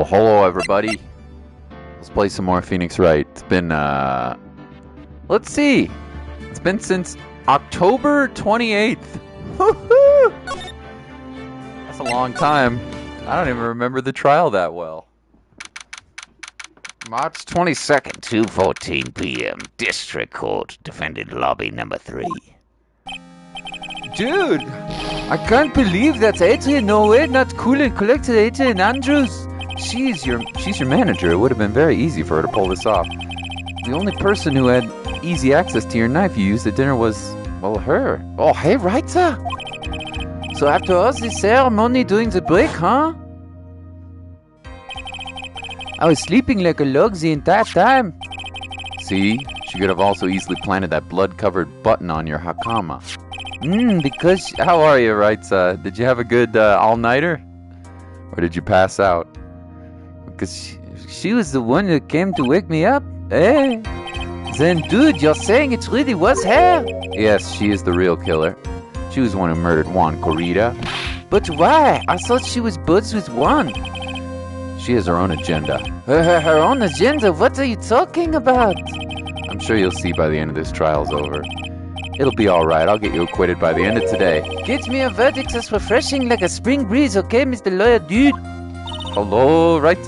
hello everybody. Let's play some more Phoenix Wright. It's been, let's see. It's been since October 28th. Woohoo! That's a long time. I don't even remember the trial that well. March 22nd, 2:14 p.m. District Court, Defendant Lobby number 3. Dude, I can't believe that's Adrian. No way, not cool and collected Adrian Andrews. She's your manager. It would have been very easy for her to pull this off. The only person who had easy access to your knife you used at dinner was, well, her. Oh, hey, Wright. So after all this ceremony during the break, huh? I was sleeping like a log the entire time. See, she could have also easily planted that blood-covered button on your hakama. Because... How are you, Wright? Did you have a good all-nighter? Or did you pass out? Because she was the one that came to wake me up, eh? Then, dude, you're saying it really was her? Yes, she is the real killer. She was the one who murdered Juan Corrida. But why? I thought she was buds with Juan. She has her own agenda. Her own agenda? What are you talking about? I'm sure you'll see by the end of this trial's over. It'll be alright. I'll get you acquitted by the end of today. Get me a verdict as refreshing like a spring breeze, okay, Mr. Lawyer Dude? Hello, Wright.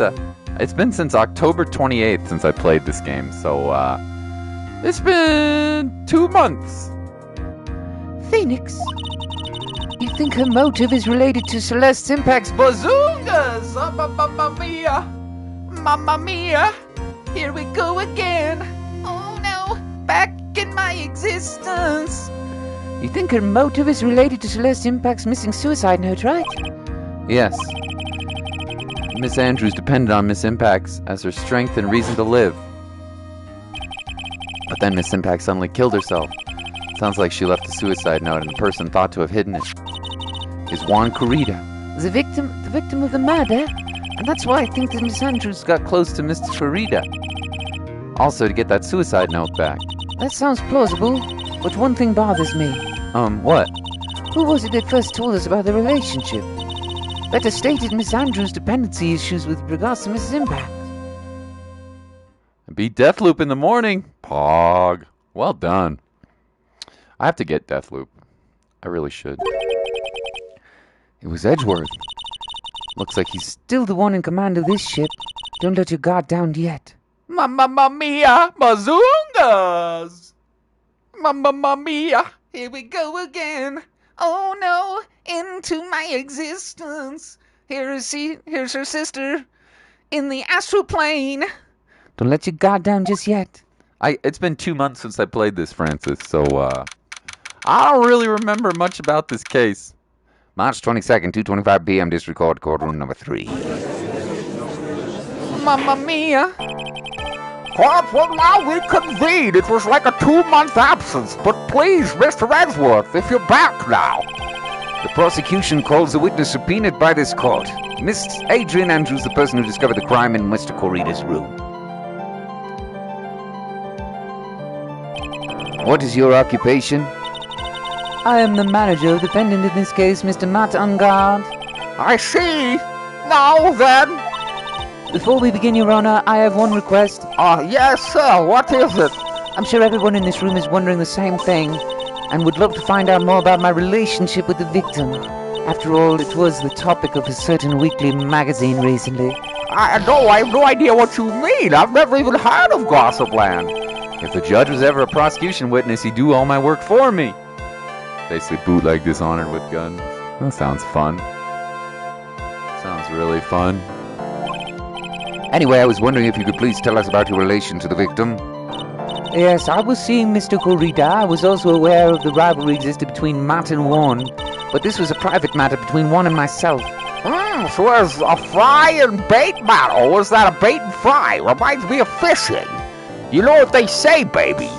It's been since October 28th since I played this game, so, it's been 2 months. Phoenix, you think her motive is related to Celeste Impact's bazookas? Oh, mamma mia! Mamma mia! Here we go again! Oh no! Back in my existence! You think her motive is related to Celeste Impact's missing suicide note, right? Yes. Miss Andrews depended on Miss Impact's as her strength and reason to live. But then Miss Impact suddenly killed herself. Sounds like she left a suicide note and the person thought to have hidden it is Juan Corrida. The victim of the murder? And that's why I think that Miss Andrews got close to Mr. Corrida. Also to get that suicide note back. That sounds plausible, but one thing bothers me. What? Who was it that first told us about the relationship? Better stated Miss Andrews' dependency issues with regards to Mrs. Impact. Beat Deathloop in the morning. Pog. Well done. I have to get Deathloop. I really should. It was Edgeworth. Looks like he's still the one in command of this ship. Don't let your guard down yet. Mamma mia! Bazungas! Mamma mia! Here we go again! Oh no! Into my existence! Here's her sister in the astral plane! Don't let your guard down just yet. It's been 2 months since I played this, Francis, so, I don't really remember much about this case. March 22nd, 2:25 p.m. District Court, courtroom number 3. Mamma mia! Court will now reconvene. It was like a 2-month absence, but please, Mr. Edgeworth, if you're back now. The prosecution calls the witness subpoenaed by this court. Miss Adrian Andrews, the person who discovered the crime in Mr. Corrida's room. What is your occupation? I am the manager of the defendant in this case, Mr. Matt Ungard. I see. Now then. Before we begin, Your Honor, I have one request. Yes, sir. What is it? I'm sure everyone in this room is wondering the same thing, and would love to find out more about my relationship with the victim. After all, it was the topic of a certain weekly magazine recently. I have no idea what you mean. I've never even heard of Gossipland. If the judge was ever a prosecution witness, he'd do all my work for me. Basically bootleg Dishonored with guns. That sounds fun. Sounds really fun. Anyway, I was wondering if you could please tell us about your relation to the victim. Yes, I was seeing Mr. Corrida. I was also aware of the rivalry existed between Matt and Juan, but this was a private matter between Juan and myself. So there's a fry and bait matter. Was that a bait and fry? Reminds me of fishing. You know what they say, baby.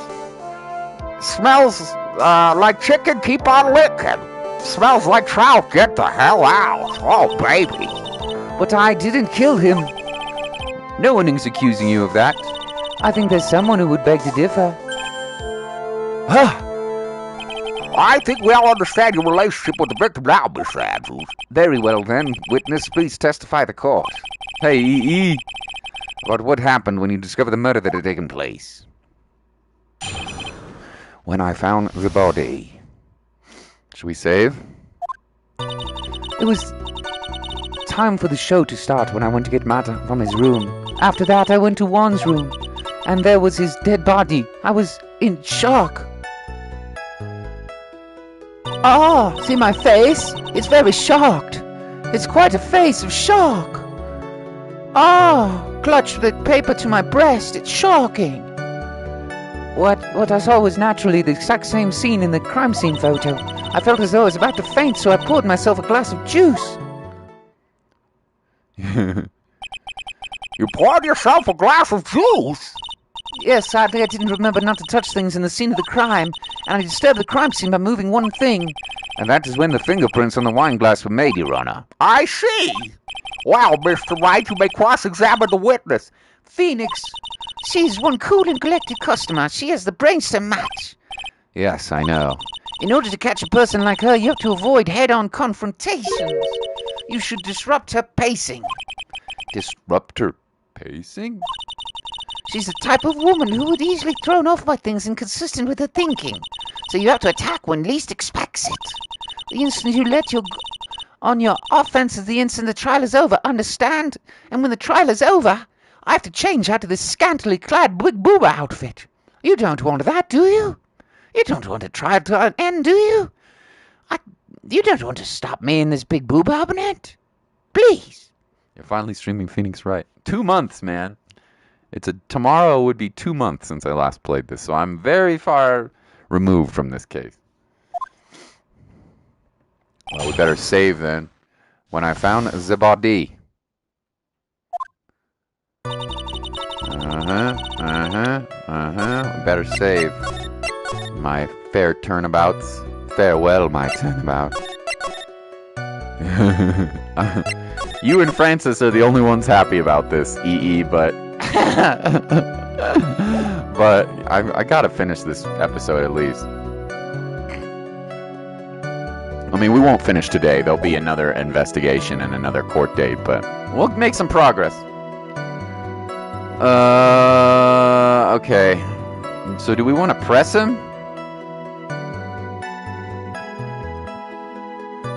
Smells like chicken, keep on licking. Smells like trout, get the hell out. Oh, baby. But I didn't kill him. No one is accusing you of that. I think there's someone who would beg to differ. I think we all understand your relationship with the victim now, Miss Andrews. Very well then. Witness, please testify the court. Hey, E.E. About what happened when you discovered the murder that had taken place. When I found the body. Should we save? It was time for the show to start when I went to get Matt from his room. After that, I went to Juan's room, and there was his dead body. I was in shock. Oh, see my face? It's very shocked. It's quite a face of shock. Oh, clutched the paper to my breast. It's shocking. What I saw was naturally the exact same scene in the crime scene photo. I felt as though I was about to faint, so I poured myself a glass of juice. You poured yourself a glass of juice? Yes, sadly I didn't remember not to touch things in the scene of the crime, and I disturbed the crime scene by moving one thing. And that is when the fingerprints on the wine glass were made, Your Honor. I see. Well, Mr. Wright, you may cross-examine the witness. Phoenix, she's one cool and collected customer. She has the brains to match. Yes, I know. In order to catch a person like her, you have to avoid head-on confrontations. You should disrupt her pacing. Disrupt her pacing? She's the type of woman who would easily be thrown off by things inconsistent with her thinking. So you have to attack when least expects it. The instant you let on your offense is the instant the trial is over, understand? And when the trial is over, I have to change out of this scantily clad big booba outfit. You don't want that, do you? You don't want the trial to end, do you? You don't want to stop me in this big booba cabinet? Please. You're finally streaming Phoenix Wright. 2 months, man. Tomorrow would be 2 months since I last played this, so I'm very far removed from this case. Well, we better save then. When I found the body. We better save. My fair turnabouts. Farewell, my turnabout. You and Francis are the only ones happy about this, EE, but but I gotta finish this episode at least. I mean, we won't finish today. There'll be another investigation and another court date, but we'll make some progress. Okay. So do we want to press him?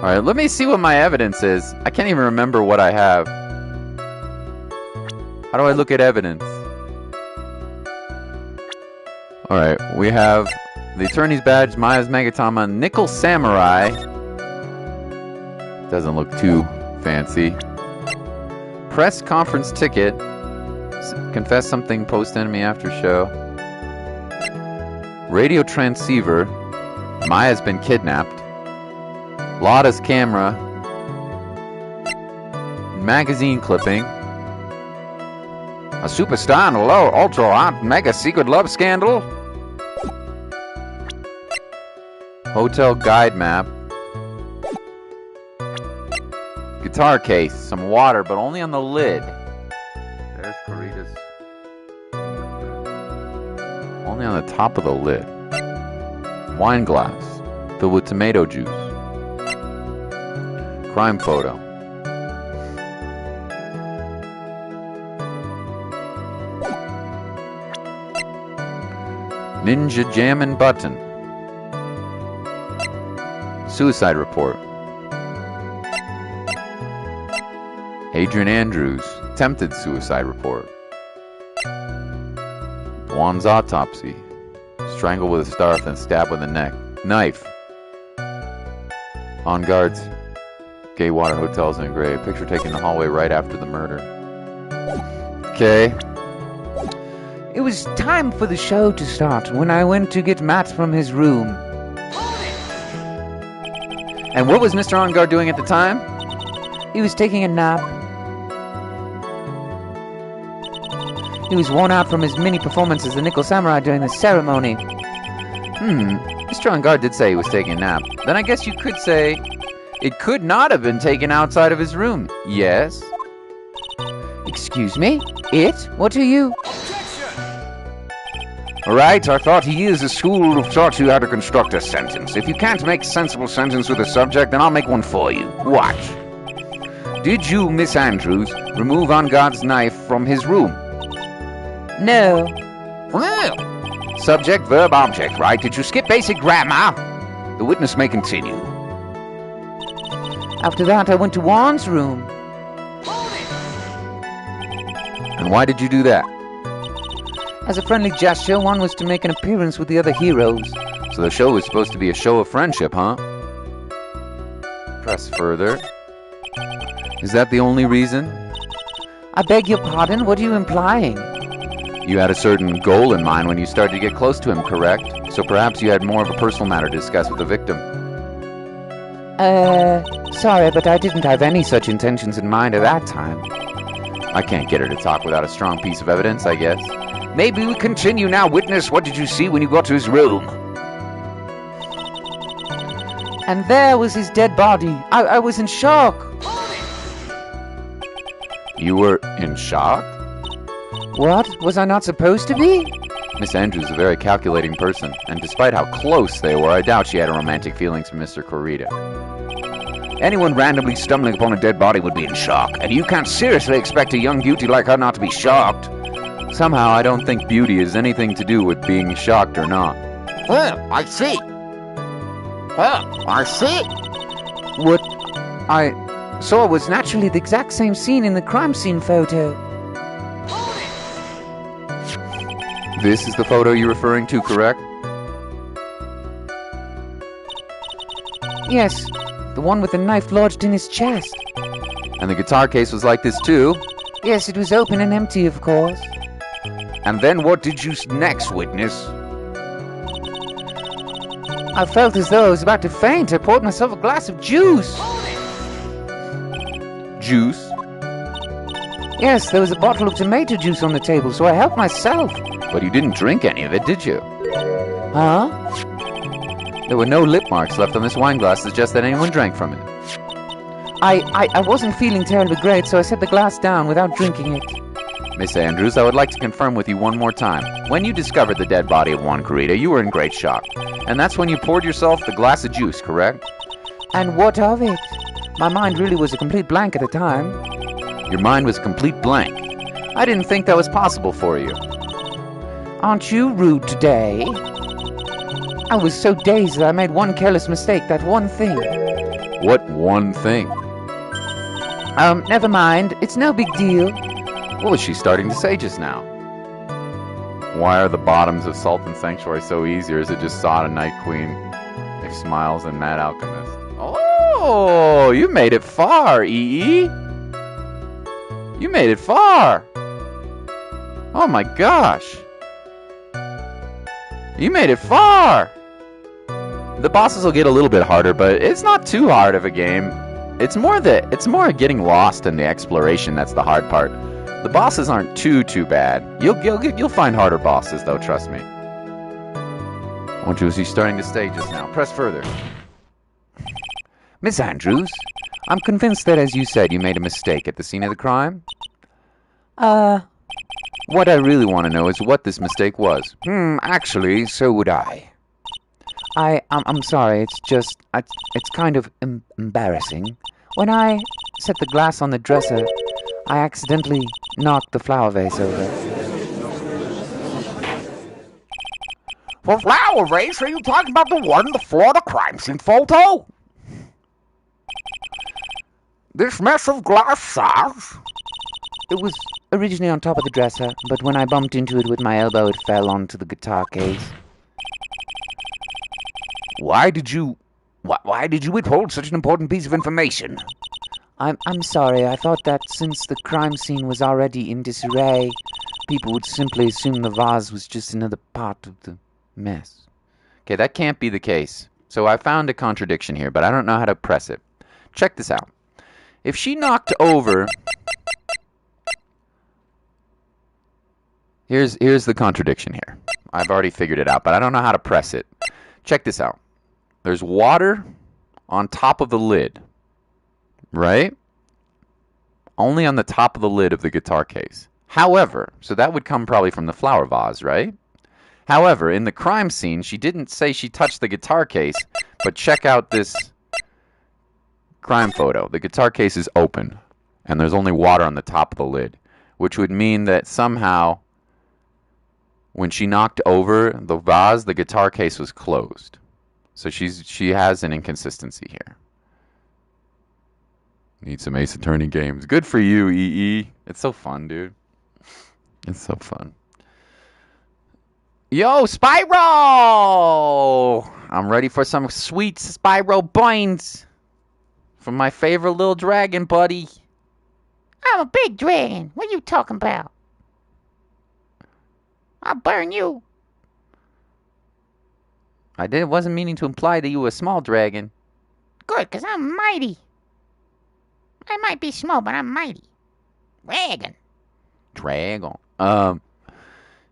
Alright, let me see what my evidence is. I can't even remember what I have. How do I look at evidence? Alright, we have the attorney's badge, Maya's Megatama, Nickel Samurai. Doesn't look too fancy. Press conference ticket. Confess something post-enemy after show. Radio transceiver. Maya's been kidnapped. Lotta's camera. Magazine clipping. A superstar in a low, ultra-hot, mega secret love scandal? Hotel guide map. Guitar case. Some water, but only on the lid. There's Corita's. Only on the top of the lid. Wine glass. Filled with tomato juice. Crime photo. Ninja jammin' button. Suicide report. Adrian Andrews, attempted suicide report. Juan's autopsy. Strangled with a scarf and stabbed with a neck. Knife. On guards. Gay Water Hotels in Gray. Picture taken in the hallway right after the murder. Okay. It was time for the show to start when I went to get Matt from his room. And what was Mr. Ongar doing at the time? He was taking a nap. He was worn out from his mini performance as the Nickel Samurai during the ceremony. Mr. Ongar did say he was taking a nap. Then I guess you could say it could not have been taken outside of his room. Yes? Excuse me? It? What are you? Right, I thought he is a school who taught you how to construct a sentence. If you can't make a sensible sentence with a subject, then I'll make one for you. Watch. Did you, Miss Andrews, remove On Guard's knife from his room? No. Well, subject, verb, object, right? Did you skip basic grammar? The witness may continue. After that, I went to Juan's room. And why did you do that? As a friendly gesture, Juan was to make an appearance with the other heroes. So the show was supposed to be a show of friendship, huh? Press further. Is that the only reason? I beg your pardon, what are you implying? You had a certain goal in mind when you started to get close to him, correct? So perhaps you had more of a personal matter to discuss with the victim. Sorry, but I didn't have any such intentions in mind at that time. I can't get her to talk without a strong piece of evidence, I guess. Maybe we continue now, witness. What did you see when you got to his room? And there was his dead body. I was in shock. You were in shock? What? Was I not supposed to be? Miss Andrews is a very calculating person, and despite how close they were, I doubt she had romantic feelings for Mr. Corrida. Anyone randomly stumbling upon a dead body would be in shock, and you can't seriously expect a young beauty like her not to be shocked. Somehow, I don't think beauty has anything to do with being shocked or not. I see. I see. What I saw was naturally the exact same scene in the crime scene photo. This is the photo you're referring to, correct? Yes, the one with the knife lodged in his chest. And the guitar case was like this too? Yes, it was open and empty, of course. And then what did you next, witness? I felt as though I was about to faint. I poured myself a glass of juice. Juice? Yes, there was a bottle of tomato juice on the table, so I helped myself. But you didn't drink any of it, did you? Huh? There were no lip marks left on this wine glass to suggest that anyone drank from it. I wasn't feeling terribly great, so I set the glass down without drinking it. Miss Andrews, I would like to confirm with you one more time. When you discovered the dead body of Juan Corrida, you were in great shock. And that's when you poured yourself the glass of juice, correct? And what of it? My mind really was a complete blank at the time. Your mind was a complete blank. I didn't think that was possible for you. Aren't you rude today? I was so dazed that I made one careless mistake, that one thing. What one thing? Never mind. It's no big deal. What was she starting to say just now? Why are the bottoms of Sultan Sanctuary so easy, or is it just Sod and Night Queen, If Smiles and Mad Alchemist? Oh, you made it far, EE. You made it far. Oh my gosh. You made it far. The bosses will get a little bit harder, but it's not too hard of a game. It's more getting lost in the exploration that's the hard part. The bosses aren't too bad. You'll find harder bosses though, trust me. Won't you see starting to stay just now? Press further. Miss Andrews, I'm convinced that, as you said, you made a mistake at the scene of the crime. What I really want to know is what this mistake was. Actually, so would I. I'm sorry, it's just, it's kind of embarrassing. When I set the glass on the dresser, I accidentally knocked the flower vase over. For flower vase, are you talking about the one on the floor of the crime scene photo? This mess of glass sauce? It was originally on top of the dresser, but when I bumped into it with my elbow, it fell onto the guitar case. Why did you withhold such an important piece of information? I'm sorry. I thought that since the crime scene was already in disarray, people would simply assume the vase was just another part of the mess. Okay, that can't be the case. So I found a contradiction here, but I don't know how to press it. Check this out. If she knocked over... Here's the contradiction here. I've already figured it out, but I don't know how to press it. Check this out. There's water on top of the lid, right? Only on the top of the lid of the guitar case. However, so that would come probably from the flower vase, right? However, in the crime scene, she didn't say she touched the guitar case, but check out this crime photo. The guitar case is open. And there's only water on the top of the lid, which would mean that somehow when she knocked over the vase, the guitar case was closed. So she has an inconsistency here. Need some Ace Attorney games. Good for you, EE. It's so fun, dude. It's so fun. Yo, Spyro! I'm ready for some sweet Spyro boings from my favorite little dragon buddy. I'm a big dragon. What are you talking about? I'll burn you. Wasn't meaning to imply that you were a small dragon. Good, because I'm mighty. I might be small, but I'm mighty. Dragon.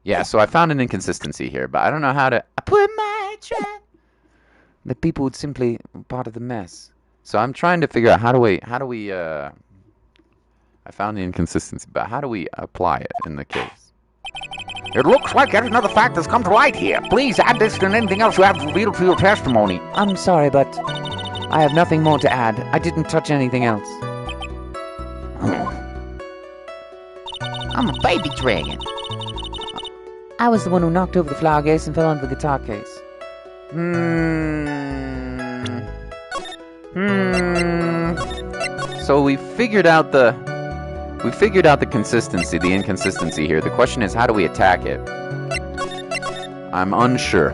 Yeah, so I found an inconsistency here, but I don't know how to put my trap. The people would simply part of the mess. So I'm trying to figure out how do we I found the inconsistency, but how do we apply it in the case? It looks like yet another fact has come to light here. Please add this to anything else you have revealed to your testimony. I'm sorry, but I have nothing more to add. I didn't touch anything else. I'm a baby dragon. I was the one who knocked over the flower case and fell onto the guitar case. So we figured out the consistency, the inconsistency here. The question is, how do we attack it? I'm unsure.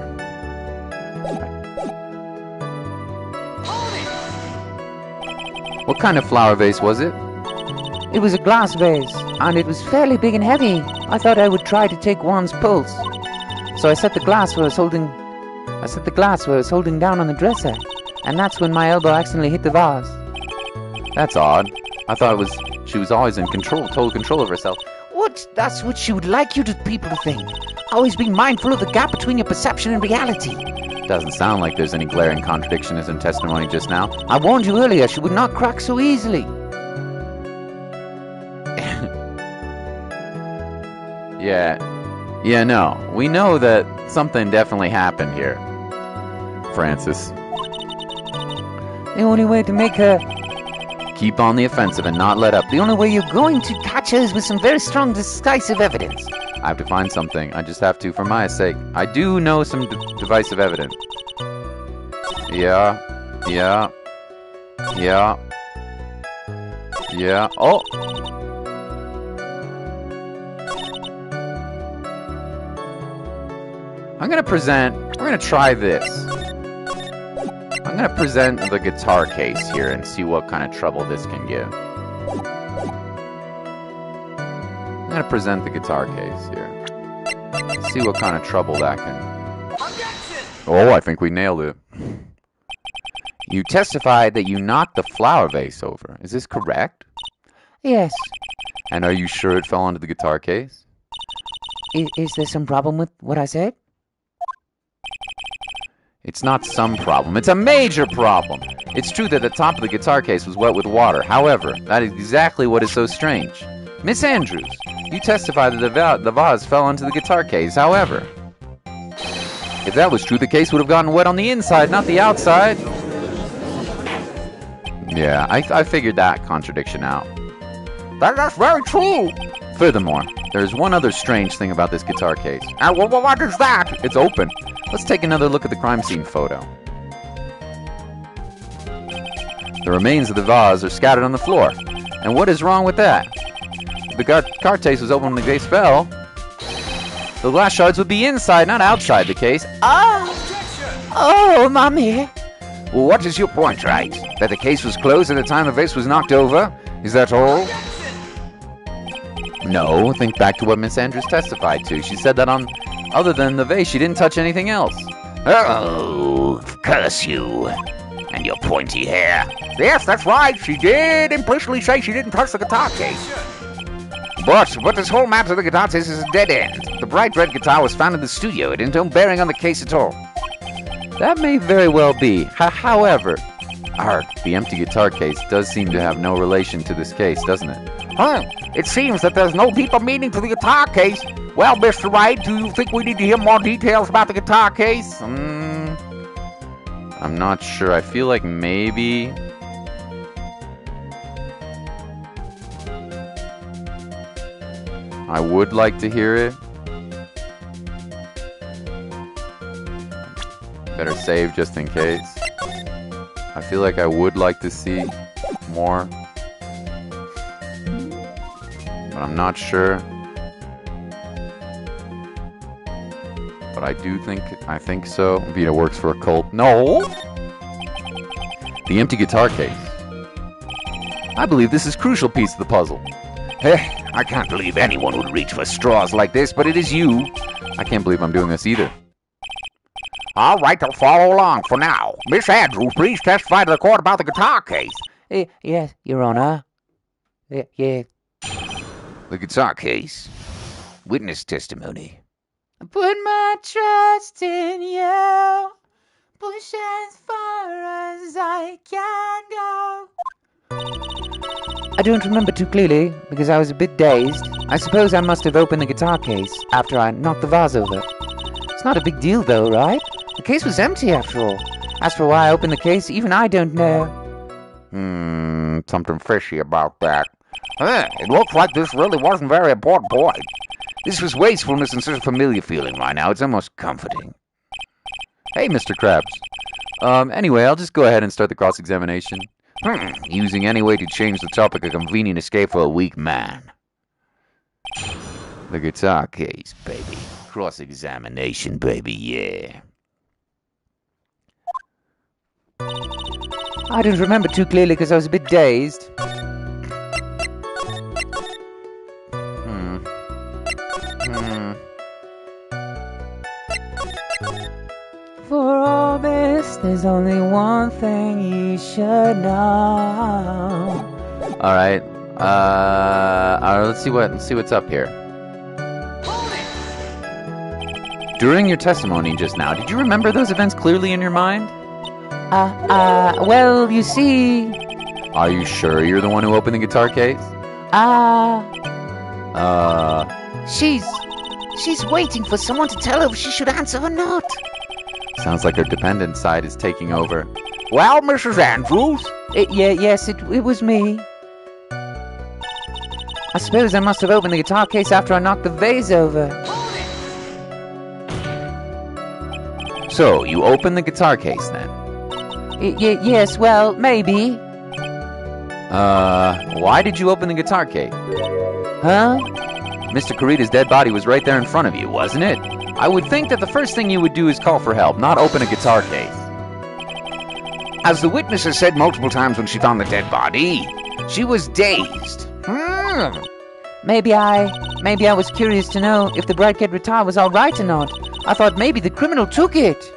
What kind of flower vase was it? It was a glass vase, and it was fairly big and heavy. I thought I would try to take Juan's pulse. So I set the glass where I was holding down on the dresser, and that's when my elbow accidentally hit the vase. That's odd. I thought she was always in total control of herself. That's what she would like you people to think. Always being mindful of the gap between your perception and reality. Doesn't sound like there's any glaring contradiction in her testimony just now. I warned you earlier, she would not crack so easily. Yeah, no. We know that something definitely happened here, Francis. The only way to make her keep on the offensive and not let up. The only way you're going to catch her is with some very strong decisive evidence. I have to find something. I just have to, for Maya's sake. I do know some divisive evidence. Yeah. Oh! We're gonna try this. I'm gonna present the guitar case here and see what kind of trouble this can give. I'm gonna present the guitar case here. See what kind of trouble that can... Oh, I think we nailed it. You testified that you knocked the flower vase over. Is this correct? Yes. And are you sure it fell onto the guitar case? Is there some problem with what I said? It's not some problem. It's a major problem. It's true that the top of the guitar case was wet with water. However, that is exactly what is so strange. Miss Andrews, you testified that the vase fell onto the guitar case. However, if that was true, the case would have gotten wet on the inside, not the outside. Yeah, I figured that contradiction out. That's very true. Furthermore, there's one other strange thing about this guitar case. What is that? It's open. Let's take another look at the crime scene photo. The remains of the vase are scattered on the floor. And what is wrong with that? If the guitar case was open when the case fell, the glass shards would be inside, not outside the case. Oh, Mommy. Well, what is your point, Wright? That the case was closed at the time the vase was knocked over? Is that all? No, think back to what Miss Andrews testified to. She said that other than the vase, she didn't touch anything else. Oh, curse you and your pointy hair. Yes, that's right. She did implicitly say she didn't touch the guitar case. But this whole matter of the guitar case is a dead end. The bright red guitar was found in the studio. It had no bearing on the case at all. That may very well be. However, the empty guitar case does seem to have no relation to this case, doesn't it? It seems that there's no deeper meaning to the guitar case. Well, Mr. Wright, do you think we need to hear more details about the guitar case? I'm not sure. I feel like maybe I would like to hear it. Better save just in case. I feel like I would like to see more, but I'm not sure. But I think so. Vita works for a cult. No! The empty guitar case. I believe this is a crucial piece of the puzzle. I can't believe anyone would reach for straws like this, but it is you. I can't believe I'm doing this either. All right, I'll follow along for now. Miss Andrews, please testify to the court about the guitar case. Yes, Your Honor. Yeah. The guitar case. Witness testimony. I put my trust in you. Push as far as I can go. I don't remember too clearly because I was a bit dazed. I suppose I must have opened the guitar case after I knocked the vase over. It's not a big deal though, right? The case was empty after all. As for why I opened the case, even I don't know. Something fishy about that. It looks like this really wasn't very important, boy. This was wastefulness and such a familiar feeling right now. It's almost comforting. Hey, Mr. Krabs. Anyway, I'll just go ahead and start the cross-examination. Using any way to change the topic a convenient escape for a weak man. The guitar case, baby. Cross-examination, baby, yeah. I don't remember too clearly because I was a bit dazed. For all this, there's only one thing you should know. All right. Let's see what's up here. During your testimony just now, did you remember those events clearly in your mind? Well, you see... Are you sure you're the one who opened the guitar case? She's waiting for someone to tell her if she should answer or not. Sounds like her dependent side is taking over. Well, Mrs. Andrews? Yes, it was me. I suppose I must have opened the guitar case after I knocked the vase over. So, you opened the guitar case then? Yes, well, maybe. Why did you open the guitar case? Huh? Mr. Kurita's dead body was right there in front of you, wasn't it? I would think that the first thing you would do is call for help, not open a guitar case. As the witness has said multiple times when she found the dead body, she was dazed. Maybe I was curious to know if the bright red guitar was all right or not. I thought maybe the criminal took it.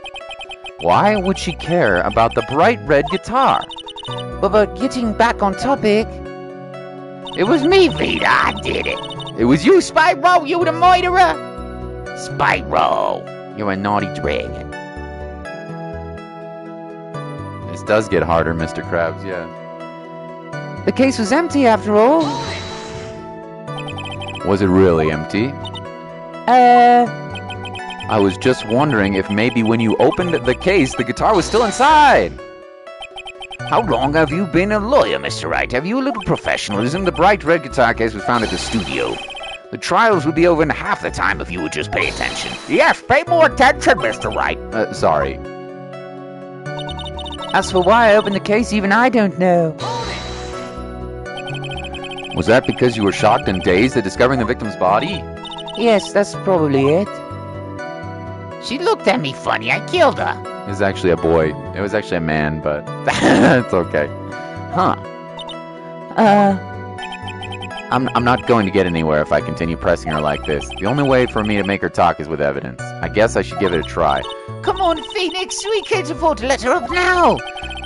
Why would she care about the bright red guitar? But getting back on topic... It was me, Vita. I did it. It was you, Spyro, you the murderer. Spyro, you're a naughty dragon. This does get harder, Mr. Krabs, yeah. The case was empty after all. Was it really empty? I was just wondering if maybe when you opened the case, the guitar was still inside. How long have you been a lawyer, Mr. Wright? Have you a little professionalism? The bright red guitar case was found at the studio. The trials would be over in half the time if you would just pay attention. Yes, pay more attention, Mr. Wright. Sorry. As for why I opened the case, even I don't know. Was that because you were shocked and dazed at discovering the victim's body? Yes, that's probably it. She looked at me funny. I killed her. It was actually a boy. It was actually a man, but it's okay. Huh. I'm not going to get anywhere if I continue pressing her like this. The only way for me to make her talk is with evidence. I guess I should give it a try. Come on, Phoenix. We can't afford to let her up now.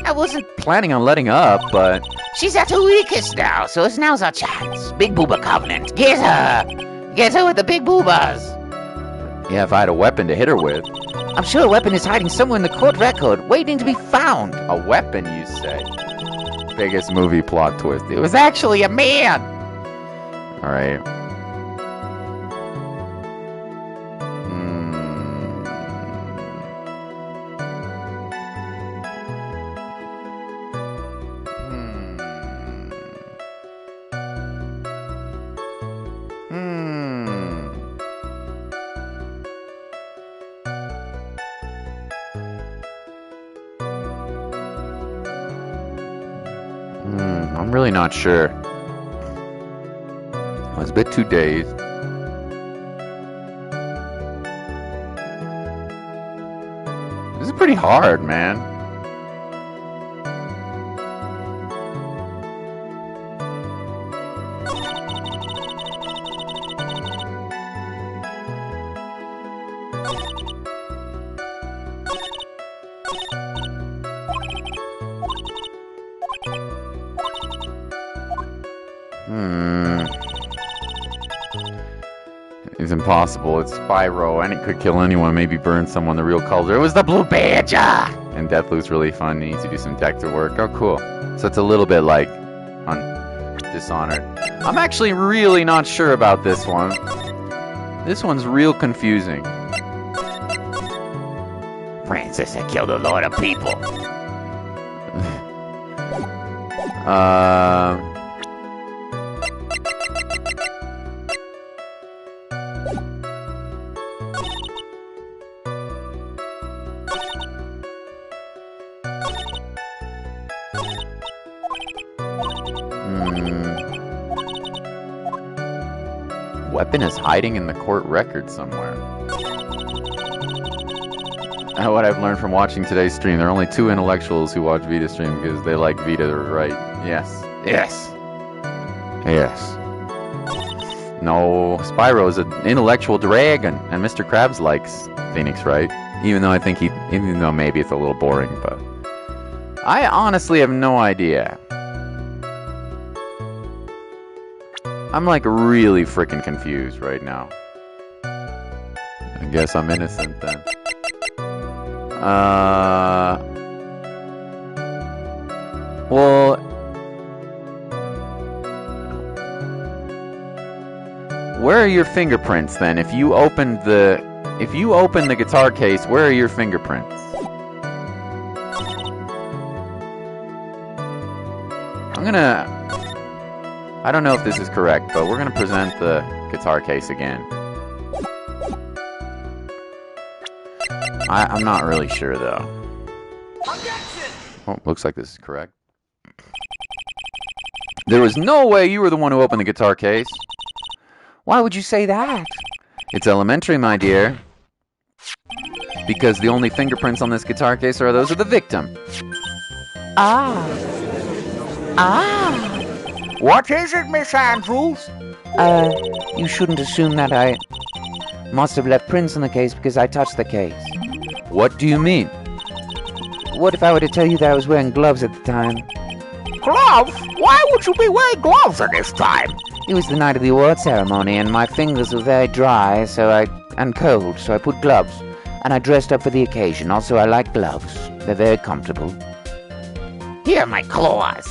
I wasn't planning on letting up, but... She's at her weakest now, so now's our chance. Big Booba Covenant. Get her! Get her with the big boobas. Yeah, if I had a weapon to hit her with. I'm sure a weapon is hiding somewhere in the court record, waiting to be found. A weapon, you say? Biggest movie plot twist. It was actually a man. All right. I'm really not sure. I was a bit too dazed. This is pretty hard, man. It's impossible. It's Spyro, and it could kill anyone, maybe burn someone. The real culprit. It was the Blue Badger! And Deathloop's really fun. He needs to do some detective work. Oh, cool. So it's a little bit like on Dishonored. I'm actually really not sure about this one. This one's real confusing. Francis had killed a lot of people. Weapon is hiding in the court record somewhere. What I've learned from watching today's stream, there are only 2 intellectuals who watch Vita stream because they like Vita, right? Yes. Yes. Yes. No, Spyro is an intellectual dragon, and Mr. Krabs likes Phoenix, right? Even though maybe it's a little boring, but I honestly have no idea. I'm like really freaking confused right now. I guess I'm innocent then. Well, where are your fingerprints then? If you opened the guitar case, where are your fingerprints? I don't know if this is correct, but we're gonna present the guitar case again. I'm not really sure though. Oh, looks like this is correct. There was no way you were the one who opened the guitar case. Why would you say that? It's elementary, my dear. Because the only fingerprints on this guitar case are those of the victim. Ah. What is it, Miss Andrews? You shouldn't assume that I must have left prints on the case because I touched the case. What do you mean? What if I were to tell you that I was wearing gloves at the time? Gloves? Why would you be wearing gloves at this time? It was the night of the award ceremony, and my fingers were very dry, and cold, so I put gloves. And I dressed up for the occasion. Also, I like gloves. They're very comfortable. Here are my claws.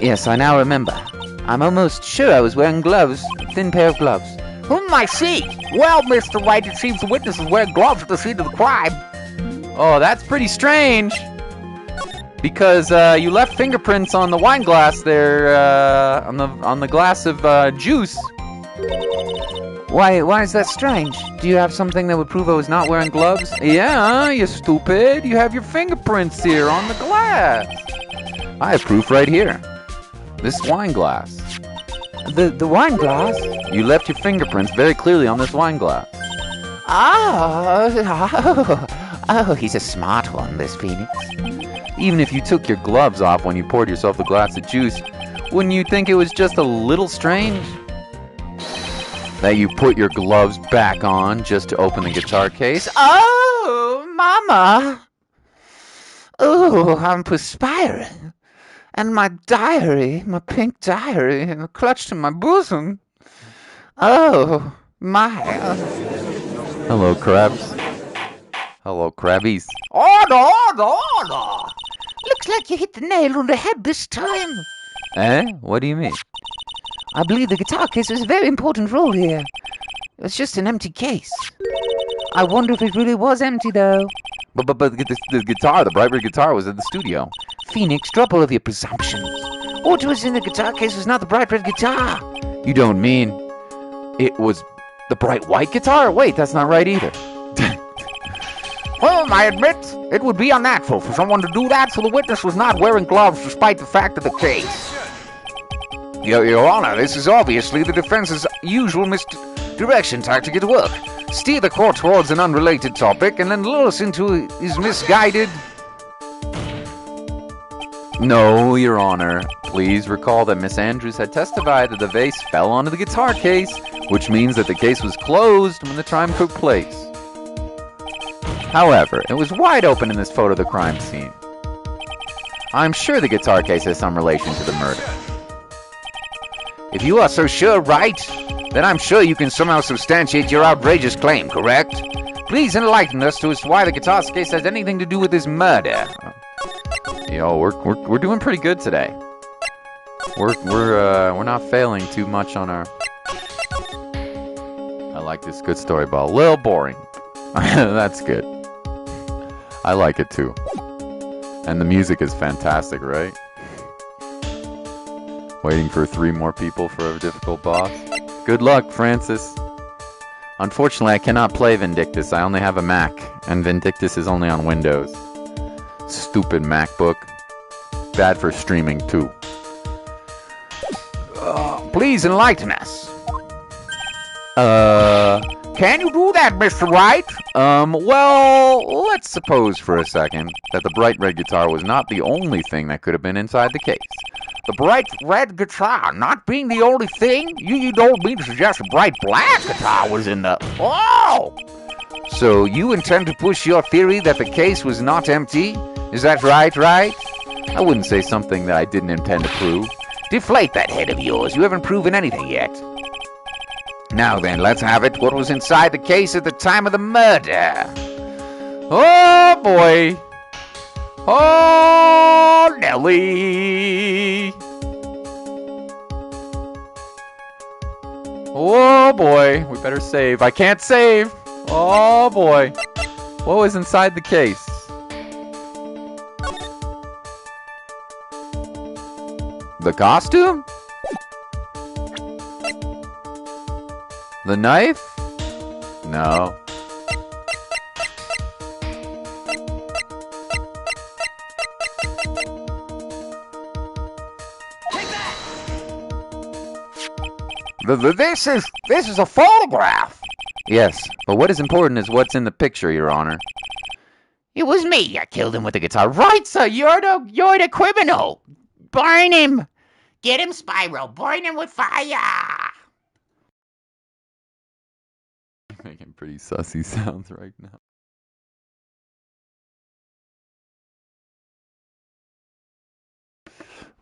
Yes, I now remember. I'm almost sure I was wearing gloves. A thin pair of gloves. I see. Well, Mr. Wright, it seems the witness is wearing gloves at the scene of the crime. Oh, that's pretty strange. Because you left fingerprints on the wine glass there, on the glass of juice. Why is that strange? Do you have something that would prove I was not wearing gloves? Yeah, you stupid. You have your fingerprints here on the glass. I have proof right here. This wine glass. The wine glass? You left your fingerprints very clearly on this wine glass. Oh, he's a smart one, this Phoenix. Even if you took your gloves off when you poured yourself a glass of juice, wouldn't you think it was just a little strange that you put your gloves back on just to open the guitar case? Oh, Mama! Oh, I'm perspiring. And my diary, my pink diary, clutched in my bosom. Oh, my. Hello, crabs. Hello, crabbies. Order! Looks like you hit the nail on the head this time. What do you mean? I believe the guitar case was a very important role here. It was just an empty case. I wonder if it really was empty, though. But the guitar, the bright red guitar, was at the studio. Phoenix, drop all of your presumptions. What was in the guitar case was not the bright red guitar. You don't mean it was the bright white guitar? Wait, that's not right either. I admit, it would be unnatural for someone to do that, so the witness was not wearing gloves despite the fact of the case. Your Honor, this is obviously the defense's usual misdirection tactic at work. Steer the court towards an unrelated topic and then lure us into his misguided... No, Your Honor. Please recall that Miss Andrews had testified that the vase fell onto the guitar case, which means that the case was closed when the crime took place. However, it was wide open in this photo of the crime scene. I'm sure the guitar case has some relation to the murder. If you are so sure, Wright, then I'm sure you can somehow substantiate your outrageous claim, correct? Please enlighten us as to why the guitar case has anything to do with this murder. Yo, we're doing pretty good today. We're not failing too much on our... I like this good story, but a little boring. That's good. I like it too. And the music is fantastic, right? Waiting for 3 more people for a difficult boss. Good luck, Francis. Unfortunately, I cannot play Vindictus. I only have a Mac, and Vindictus is only on Windows. Stupid MacBook. Bad for streaming, too. Please enlighten us. Can you do that, Mr. Wright? Well, let's suppose for a second that the bright red guitar was not the only thing that could have been inside the case. The bright red guitar not being the only thing? You don't mean to suggest a bright black guitar was in the... Oh! So you intend to push your theory that the case was not empty? Is that right, Wright? I wouldn't say something that I didn't intend to prove. Deflate that head of yours. You haven't proven anything yet. Now then, let's have it. What was inside the case at the time of the murder? Oh, boy. Oh, Nelly. Oh, boy. We better save. I can't save. Oh, boy. What was inside the case? The costume? The knife? No. This is a photograph. Yes, but what is important is what's in the picture, Your Honor. It was me. I killed him with a guitar. Right, sir. You're the criminal. Burn him. Get him, Spyro. Burn him with fire. Making pretty sussy sounds right now.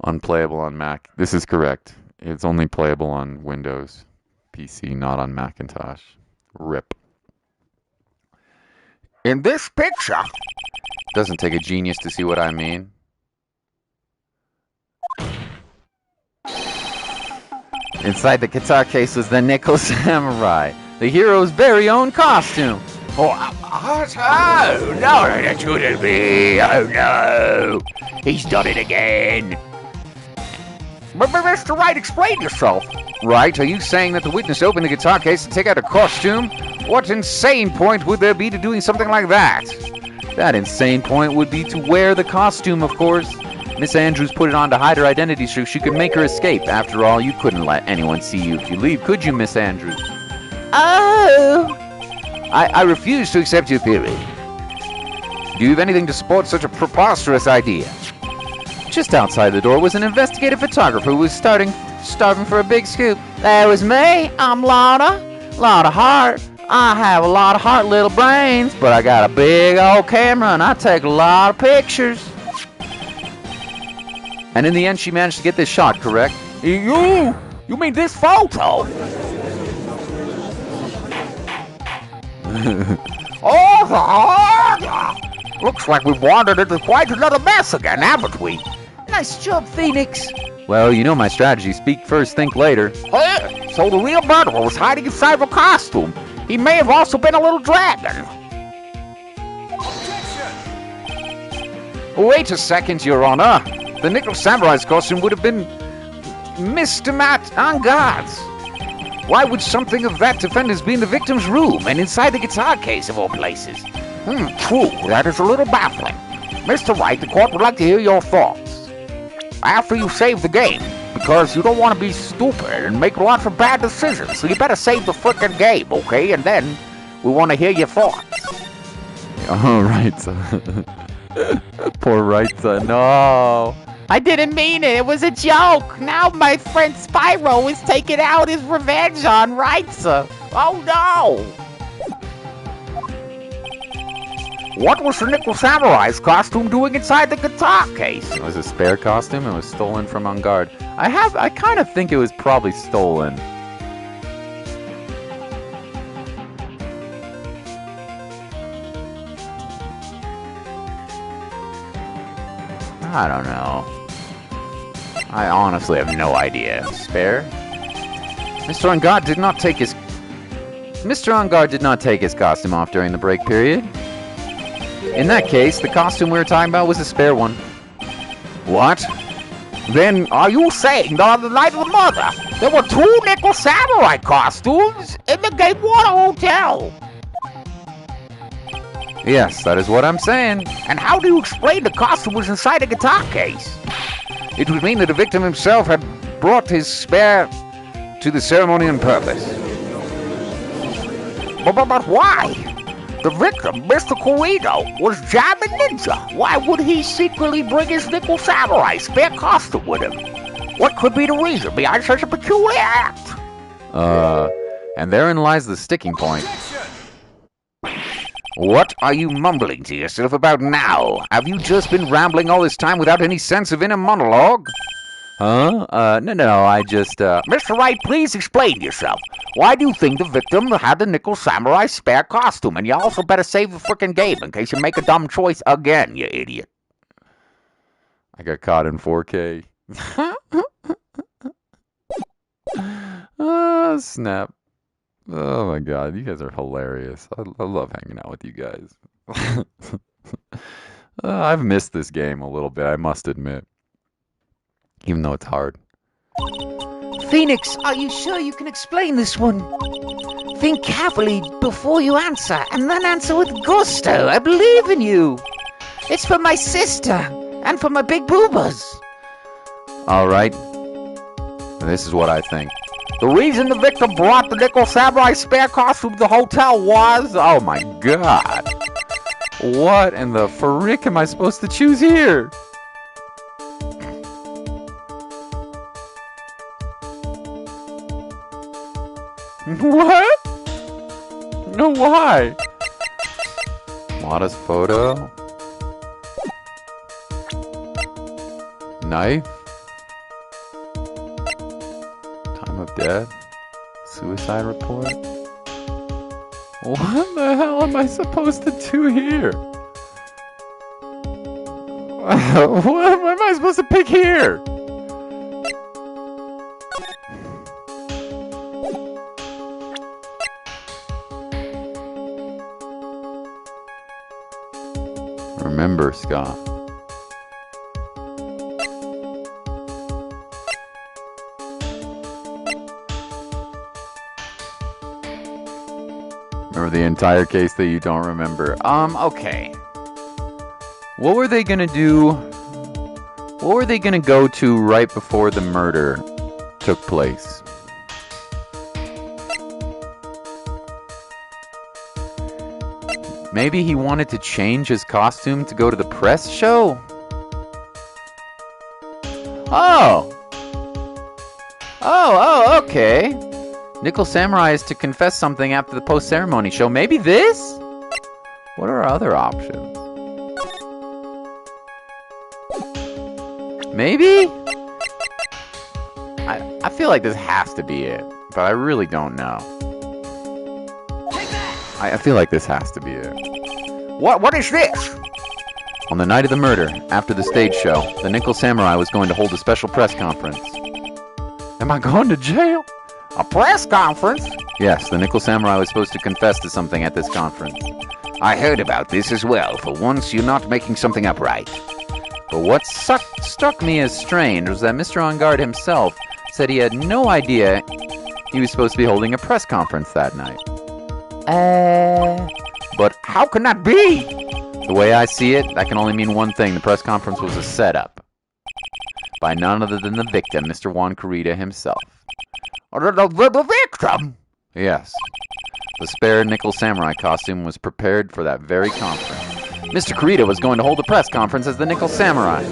Unplayable on Mac. This is correct. It's only playable on Windows PC, not on Macintosh. RIP. In this picture... Doesn't take a genius to see what I mean. Inside the guitar case was the Nickel Samurai, the hero's very own costume. Oh, no, that shouldn't be. Oh, no. He's done it again. But Mr. Wright, explain yourself. Right, are you saying that the witness opened the guitar case to take out a costume? What insane point would there be to doing something like that? That insane point would be to wear the costume, of course. Miss Andrews put it on to hide her identity so she could make her escape. After all, you couldn't let anyone see you if you leave, could you, Miss Andrews? Oh! I refuse to accept your theory. Do you have anything to support such a preposterous idea? Just outside the door was an investigative photographer who was starving for a big scoop. That was me. I'm Lotta. Lotta Hart. I have a lot of heart, little brains, but I got a big old camera and I take a lot of pictures. And in the end, she managed to get this shot, correct? You mean this photo? Oh, looks like we've wandered into quite another mess again, haven't we? Nice job, Phoenix. Well, you know my strategy. Speak first, think later. So the real murderer was hiding inside of a costume. He may have also been a little dragon. Wait a second, Your Honor. The Nickel Samurai's costume would have been Mr. Matt en garde. Why would something of that defenders be in the victim's room and inside the guitar case of all places? True. That is a little baffling. Mr. Wright, the court would like to hear your thoughts. After you save the game, because you don't want to be stupid and make lots of bad decisions, so you better save the frickin' game, okay? And then we want to hear your thoughts. Oh, right. Poor Wright. No. I didn't mean it. It was a joke. Now my friend Spyro is taking out his revenge on Wright. Oh no! What was the Nickel Samurai's costume doing inside the guitar case? It was a spare costume and was stolen from On Guard. I kind of think it was probably stolen. I don't know. I honestly have no idea. Spare? Mr. On Guard did not take his costume off during the break period. In that case, the costume we were talking about was a spare one. What? Then are you saying that on the night of the murder, there were 2 Nickel Samurai costumes in the Game Water Hotel? Yes, that is what I'm saying. And how do you explain the costume was inside a guitar case? It would mean that the victim himself had brought his spare to the ceremony on purpose. But why? The victim, Mr. Corino, was jamming ninja. Why would he secretly bring his Nickel Samurai spare costume with him? What could be the reason behind such a peculiar act? And therein lies the sticking point. What are you mumbling to yourself about now? Have you just been rambling all this time without any sense of inner monologue? Huh? No, I just, Mr. Wright, please explain yourself. Why do you think the victim had the Nickel Samurai spare costume? And you also better save the frickin' game in case you make a dumb choice again, you idiot. I got caught in 4K. Oh, snap. Oh my god, you guys are hilarious. I love hanging out with you guys. I've missed this game a little bit, I must admit. Even though it's hard. Phoenix, are you sure you can explain this one? Think carefully before you answer, and then answer with gusto. I believe in you. It's for my sister, and for my big boobas. Alright. This is what I think. The reason the victim brought the Nickel Samurai spare costume to the hotel was... Oh my god. What in the frick am I supposed to choose here? What? No, why? Lada's photo? Knife? Time of death? Suicide report? What the hell am I supposed to do here? What am I supposed to pick here? Remember, Scott. Remember the entire case that you don't remember. Okay. What were they gonna do? What were they gonna go to right before the murder took place? Maybe he wanted to change his costume to go to the press show? Oh, okay. Nickel Samurai is to confess something after the post-ceremony show. Maybe this? What are our other options? Maybe? I feel like this has to be it, but I really don't know. I feel like this has to be it. What is this? On the night of the murder, after the stage show, the Nickel Samurai was going to hold a special press conference. Am I going to jail? A press conference? Yes, the Nickel Samurai was supposed to confess to something at this conference. I heard about this as well. For once, you're not making something up right. But what struck me as strange was that Mr. On Guard himself said he had no idea he was supposed to be holding a press conference that night. But how can that be? The way I see it, that can only mean one thing. The press conference was a setup by none other than the victim, Mr. Juan Carita himself. The victim? Yes. The spare nickel samurai costume was prepared for that very conference. Mr. Carita was going to hold a press conference as the nickel samurai.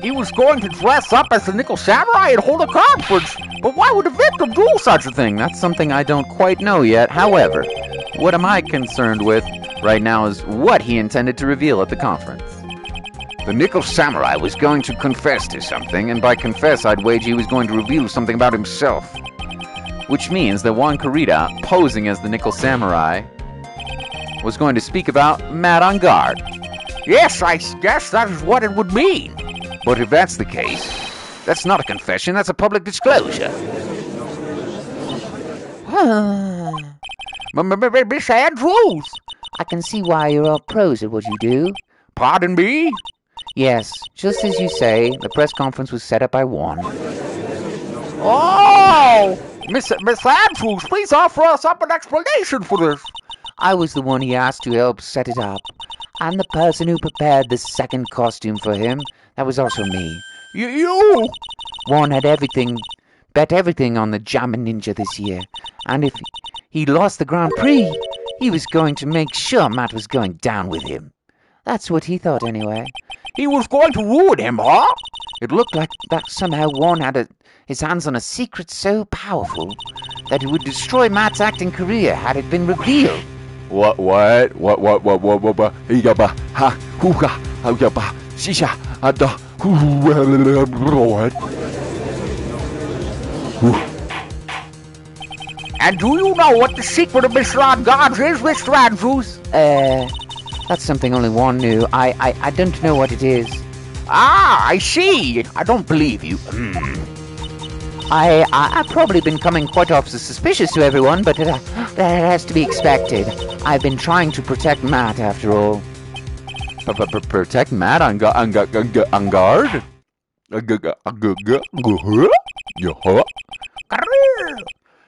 He was going to dress up as the nickel samurai and hold a conference. But why would the victim do such a thing? That's something I don't quite know yet. However, what am I concerned with right now is what he intended to reveal at the conference. The nickel samurai was going to confess to something, and by confess I'd wager he was going to reveal something about himself. Which means that Juan Carita, posing as the nickel samurai, was going to speak about Matt on guard. Yes, I guess that is what it would mean. But if that's the case, that's not a confession, that's a public disclosure. Miss Andrews! I can see why you're all pros at what you do. Pardon me? Yes, just as you say, the press conference was set up by Juan. Oh! Miss Andrews, please offer us up an explanation for this. I was the one he asked to help set it up. And the person who prepared the second costume for him, that was also me. You? Juan had bet everything on the Jammin' Ninja this year. And if he lost the Grand Prix, he was going to make sure Matt was going down with him. That's what he thought anyway. He was going to ruin him, huh? It looked like that somehow Juan had his hands on a secret so powerful that it would destroy Matt's acting career had it been revealed. What? And do you know what the secret of Mr. On Guards is, Mr. Andrews? That's something only Juan knew. I don't know what it is. Ah, I see. I don't believe you. I've probably been coming quite off suspicious to everyone, but that has to be expected. I've been trying to protect Matt, after all. Protect Matt on guard?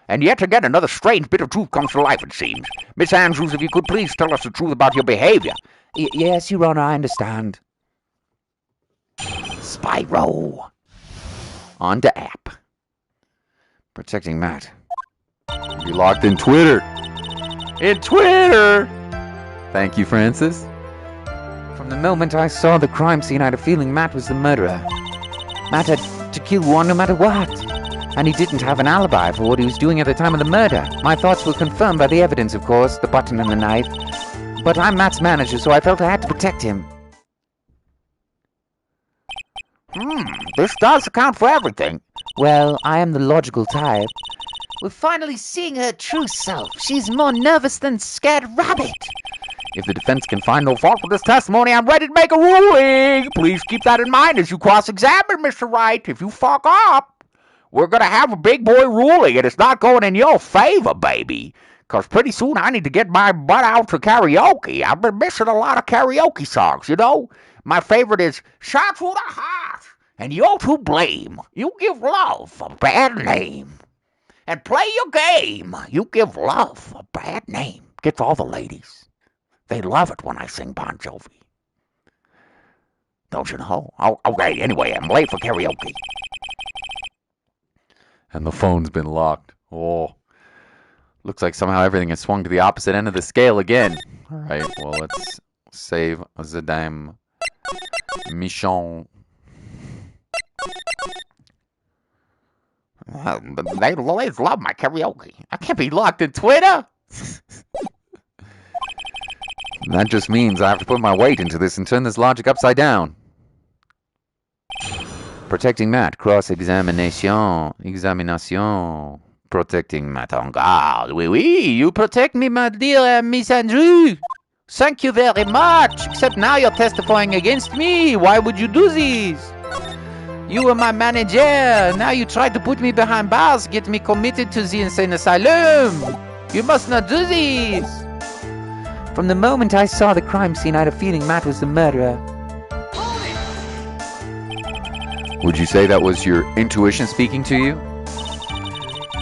And yet again, another strange bit of truth comes to life, it seems. Miss Andrews, if you could please tell us the truth about your behavior. Yes, Your Honor, I understand. Spyro. On to app. Protecting Matt. You locked in Twitter. In Twitter! Thank you, Francis. From the moment I saw the crime scene, I had a feeling Matt was the murderer. Matt had to kill Juan no matter what. And he didn't have an alibi for what he was doing at the time of the murder. My thoughts were confirmed by the evidence, of course, the button and the knife. But I'm Matt's manager, so I felt I had to protect him. This does account for everything. Well, I am the logical type. We're finally seeing her true self. She's more nervous than scared rabbit. If the defense can find no fault For this testimony, I'm ready to make a ruling. Please keep that in mind as you cross-examine, Mr. Wright. If you fuck up, we're going to have a big boy ruling, and it's not going in your favor, baby. Because pretty soon I need to get my butt out to karaoke. I've been missing a lot of karaoke songs, you know? My favorite is Shot Through the Heart, and you're to blame. You give love a bad name. And play your game. You give love a bad name. Gets all the ladies. They love it when I sing Bon Jovi. Don't you know? Oh, okay, anyway, I'm late for karaoke. And the phone's been locked. Oh. Looks like somehow everything has swung to the opposite end of the scale again. Alright, well, let's save the damn mission. They love my karaoke. I can't be locked in Twitter. That just means I have to put my weight into this and turn this logic upside down. Protecting Matt, cross-examination, examination. Protecting Matt en garde. Oui, you protect me, my dear Miss Andrew. Thank you very much. Except now you're testifying against me. Why would you do this? You were my manager. Now you try to put me behind bars, get me committed to the insane asylum. You must not do this. From the moment I saw the crime scene, I had a feeling Matt was the murderer. Would you say that was your intuition speaking to you?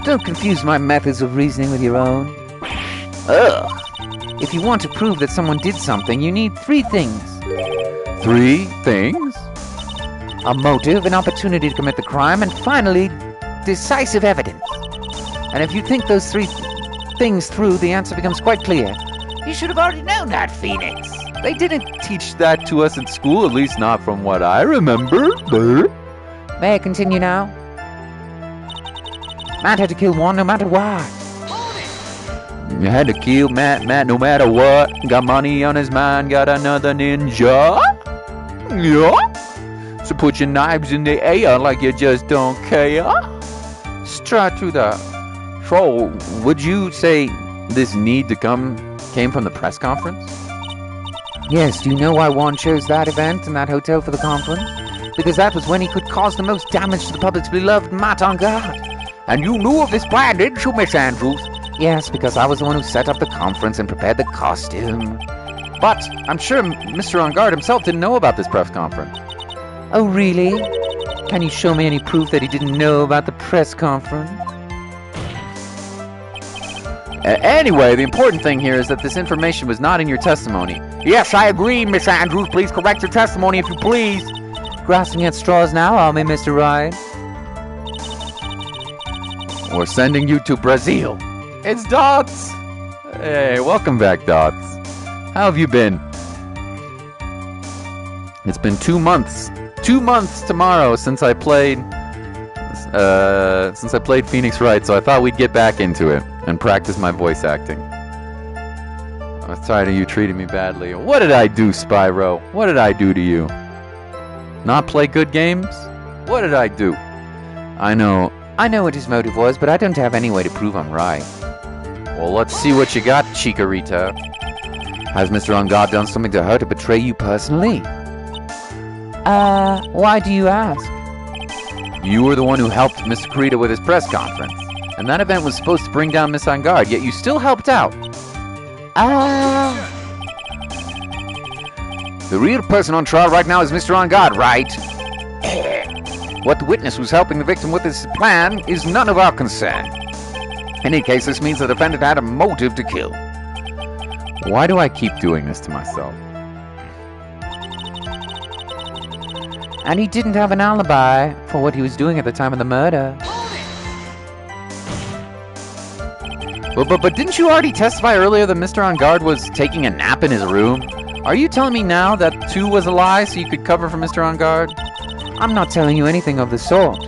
Don't confuse my methods of reasoning with your own. Ugh. If you want to prove that someone did something, you need 3 things. 3 things? A motive, an opportunity to commit the crime, and finally, decisive evidence. And if you think those 3 things through, the answer becomes quite clear. You should have already known that, Phoenix. They didn't teach that to us in school, at least not from what I remember. May I continue now? Matt had to kill one no matter what. You had to kill Matt no matter what. Got money on his mind, got another ninja. Yeah. So put your knives in the air like you just don't care. Straight to the... So, would you say this need to came from the press conference? Yes, do you know why Juan chose that event and that hotel for the conference? Because that was when he could cause the most damage to the public's beloved Matt on guard. And you knew of this plan, didn't you, Miss Andrews? Yes, because I was the one who set up the conference and prepared the costume. But I'm sure Mr. On Guard himself didn't know about this press conference. Oh, really? Can you show me any proof that he didn't know about the press conference? Anyway, the important thing here is that this information was not in your testimony. Yes, I agree, Miss Andrews. Please correct your testimony if you please. Grasping at straws now, are we, Mr. Wright? We're sending you to Brazil. It's Dots! Hey, welcome back, Dots. How have you been? It's been 2 months. 2 months tomorrow since I played Phoenix Wright, so I thought we'd get back into it and practice my voice acting. I was tired of you treating me badly. What did I do, Spyro? What did I do to you? Not play good games? What did I do? I know what his motive was, but I don't have any way to prove I'm right. Well, let's see what you got, Chikorita. Has Mr. On Guard done something to her to betray you personally? Why do you ask? You were the one who helped Mr. Kurita with his press conference. And that event was supposed to bring down Miss On Guard, yet you still helped out. The real person on trial right now is Mr. On Guard, right? What the witness who's helping the victim with his plan is none of our concern. In any case, this means the defendant had a motive to kill. Why do I keep doing this to myself? And he didn't have an alibi for what he was doing at the time of the murder. But didn't you already testify earlier that Mr. On Guard was taking a nap in his room? Are you telling me now that 2 was a lie so you could cover for Mr. On Guard? I'm not telling you anything of the sort.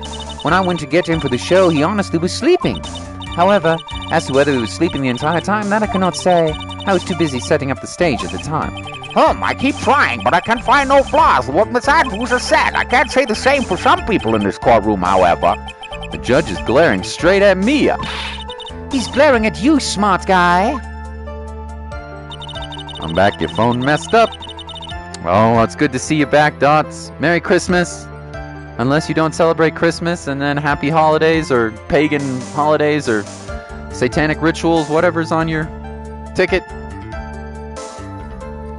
When I went to get him for the show, he honestly was sleeping. However, as to whether he was sleeping the entire time, that I cannot say. I was too busy setting up the stage at the time. I keep trying, but I can't find no flaws in what Miss Andrews has said. I can't say the same for some people in this courtroom, however. The judge is glaring straight at me. He's glaring at you, smart guy. I'm back. Your phone messed up. Oh, it's good to see you back, Dots. Merry Christmas. Unless you don't celebrate Christmas, and then happy holidays, or pagan holidays, or satanic rituals, whatever's on your ticket.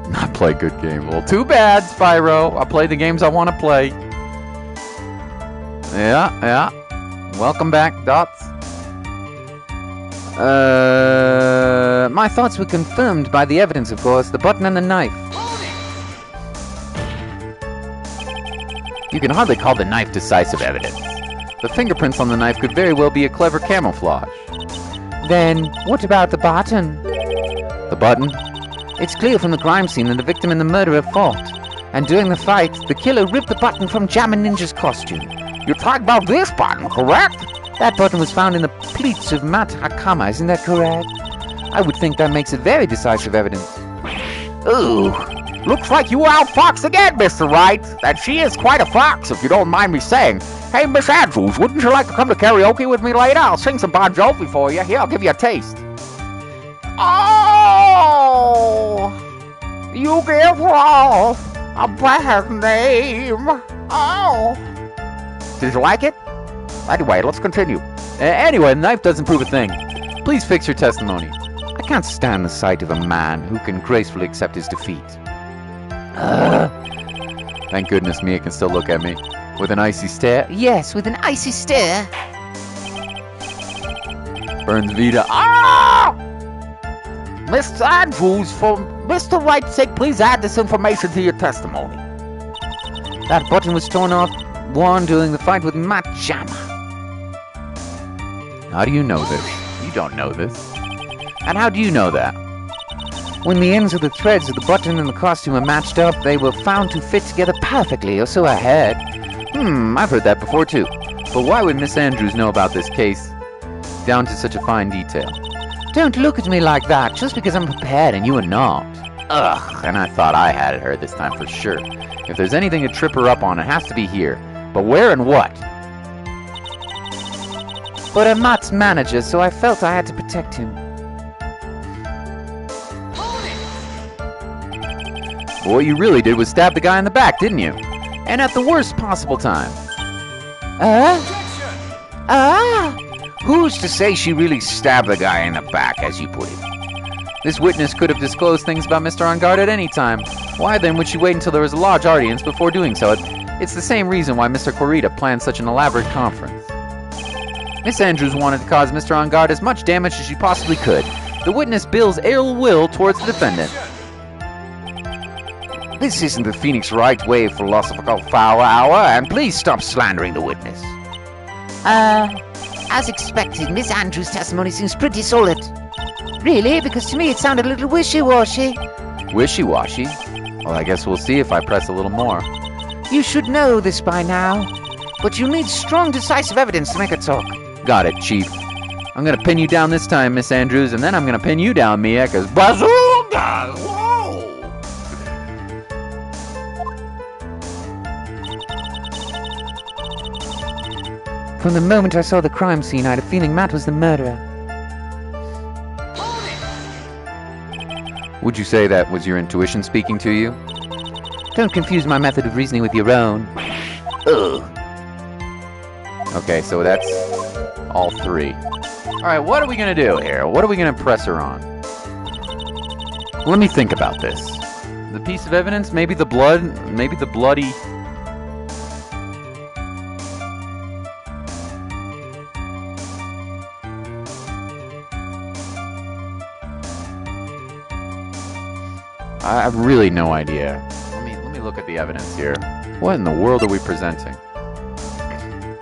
Not play good games. Well, too bad, Spyro. I play the games I want to play. Yeah. Welcome back, Dots. My thoughts were confirmed by the evidence, of course, the button and the knife. You can hardly call the knife decisive evidence. The fingerprints on the knife could very well be a clever camouflage. Then, what about the button? The button? It's clear from the crime scene that the victim and the murderer fought. And during the fight, the killer ripped the button from Jammin' Ninja's costume. You're talking about this button, correct? That button was found in the pleats of Matt Hakama, isn't that correct? I would think that makes it very decisive evidence. Ooh, looks like you outfoxed again, Mr. Wright. And she is quite a fox, if you don't mind me saying. Hey, Miss Andrews, wouldn't you like to come to karaoke with me later? I'll sing some Bon Jovi for you. Here, I'll give you a taste. Oh, you give off a bad name. Oh. Did you like it? Anyway, let's continue. Anyway, the knife doesn't prove a thing. Please fix your testimony. I can't stand the sight of a man who can gracefully accept his defeat. Thank goodness Mia can still look at me. With an icy stare. Yes, with an icy stare. Burns Vita. Ah! Mr. Andrews, for Mr. Wright's sake, please add this information to your testimony. That button was torn off Warren during the fight with Matt Jammer. How do you know this? You don't know this. And how do you know that? When the ends of the threads of the button and the costume are matched up, they were found to fit together perfectly, or so I heard. I've heard that before too. But why would Miss Andrews know about this case down to such a fine detail? Don't look at me like that, just because I'm prepared and you are not. Ugh, and I thought I had her this time for sure. If there's anything to trip her up on, it has to be here. But where and what? But I'm Matt's manager, so I felt I had to protect him. But what you really did was stab the guy in the back, didn't you? And at the worst possible time. Who's to say she really stabbed the guy in the back, as you put it? This witness could have disclosed things about Mr. On Guard at any time. Why then would she wait until there was a large audience before doing so? It's the same reason why Mr. Corita planned such an elaborate conference. Miss Andrews wanted to cause Mr. On Guard as much damage as she possibly could. The witness bills ill will towards the defendant. This isn't the Phoenix Wright way of philosophical foul hour, and please stop slandering the witness. As expected, Miss Andrews' testimony seems pretty solid. Really? Because to me it sounded a little wishy-washy. Wishy-washy? Well, I guess we'll see if I press a little more. You should know this by now. But you need strong, decisive evidence to make her talk. Got it, Chief. I'm gonna pin you down this time, Miss Andrews, and then I'm gonna pin you down, Mia, cause bazooka! Whoa! From the moment I saw the crime scene, I had a feeling Matt was the murderer. Would you say that was your intuition speaking to you? Don't confuse my method of reasoning with your own. Ugh. Okay, so that's all three. Alright, what are we gonna do here? What are we gonna press her on? Let me think about this. The piece of evidence? Maybe the blood? Maybe the bloody... I have really no idea. Let me look at the evidence here. What in the world are we presenting?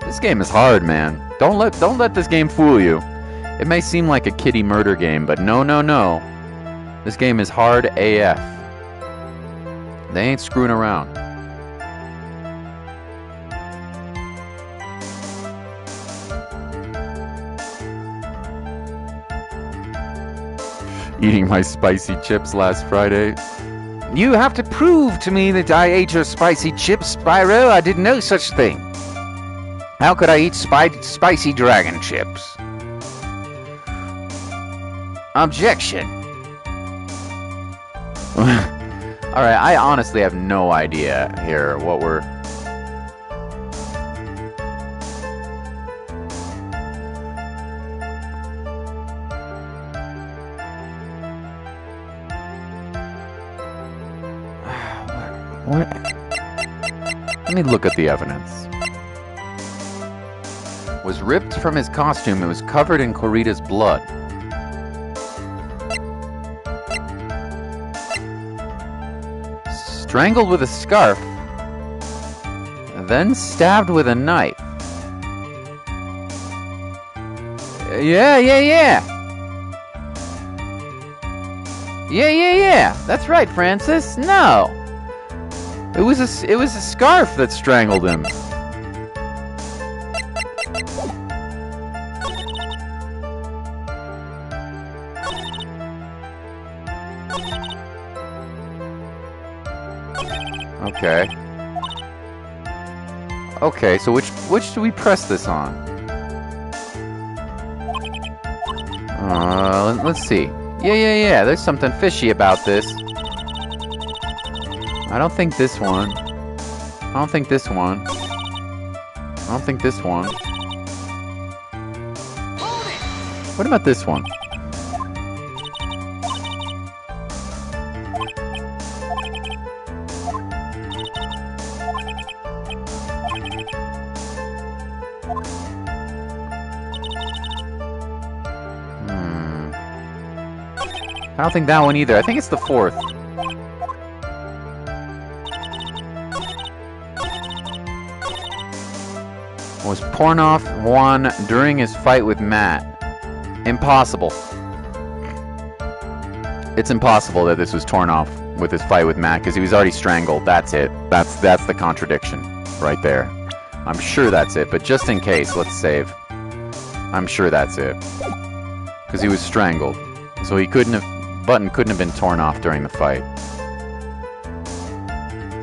This game is hard, man. Don't let this game fool you. It may seem like a kiddie murder game, but no. This game is hard AF. They ain't screwing around. Eating my spicy chips last Friday. You have to prove to me that I ate your spicy chips, Spyro. I did no such thing. How could I eat spicy dragon chips? Objection. Alright, I honestly have no idea here what we're... What? Let me look at the evidence. Was ripped from his costume. It was covered in Corita's blood. Strangled with a scarf. Then stabbed with a knife. Yeah. That's right, Francis. No. It was a scarf that strangled him. Okay, so which do we press this on? Let's see. Yeah, there's something fishy about this. I don't think this one. I don't think this one. I don't think this one. What about this one? I don't think that one either. I think it's the fourth. Was Pornoff won during his fight with Matt? Impossible. It's impossible that this was torn off with his fight with Matt because he was already strangled. That's it. That's the contradiction right there. I'm sure that's it, but just in case, let's save. I'm sure that's it. Because he was strangled. So he couldn't have... Button couldn't have been torn off during the fight.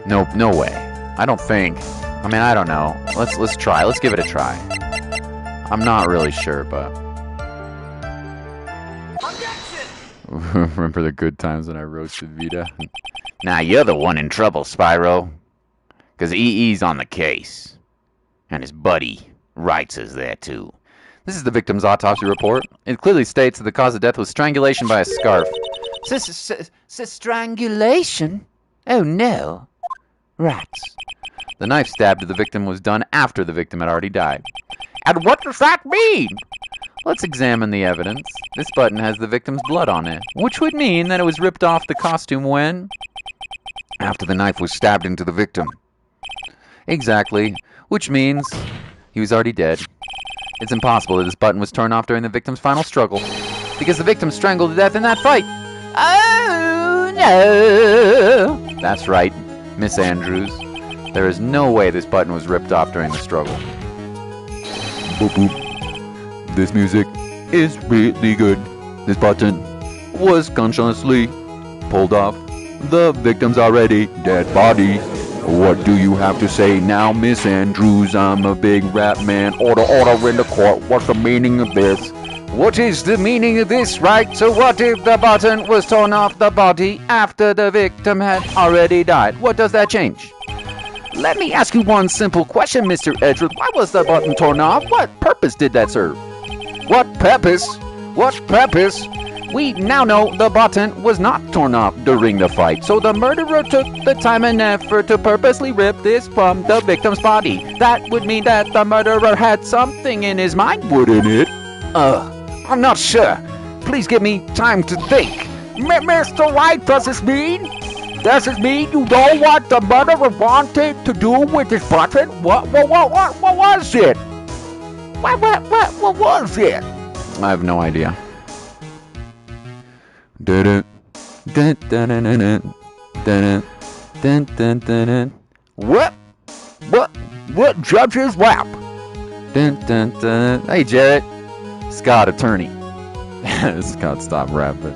No way. I don't think... I mean, I don't know. Let's try. Let's give it a try. I'm not really sure, but... Remember the good times when I roasted Vita? Now you're the one in trouble, Spyro. Because EE's on the case. And his buddy, Wright, is there too. This is the victim's autopsy report. It clearly states that the cause of death was strangulation by a scarf. Strangulation? Oh no. Rats. The knife stab to the victim was done after the victim had already died. And what does that mean? Let's examine the evidence. This button has the victim's blood on it, which would mean that it was ripped off the costume when... After the knife was stabbed into the victim. Exactly, which means he was already dead. It's impossible that this button was torn off during the victim's final struggle, because the victim strangled to death in that fight. Oh no! That's right, Miss Andrews. There is no way this button was ripped off during the struggle. Boop boop. This music is really good. This button was consciously pulled off the victim's already dead body. What do you have to say now, Miss Andrews? I'm a big rap man. Order in the court. What's the meaning of this? What is the meaning of this, right? So what if the button was torn off the body after the victim had already died? What does that change? Let me ask you one simple question, Mr. Edgeworth. Why was the button torn off? What purpose did that serve? What purpose? What purpose? We now know the button was not torn off during the fight, so the murderer took the time and effort to purposely rip this from the victim's body. That would mean that the murderer had something in his mind, wouldn't it? I'm not sure. Please give me time to think. Mr. Wright, does this mean you know what the murderer wanted to do with his button? What was it? What was it? I have no idea. What judge's lap? Hey, Jarrett. Scott, attorney. Scott, stop rapping.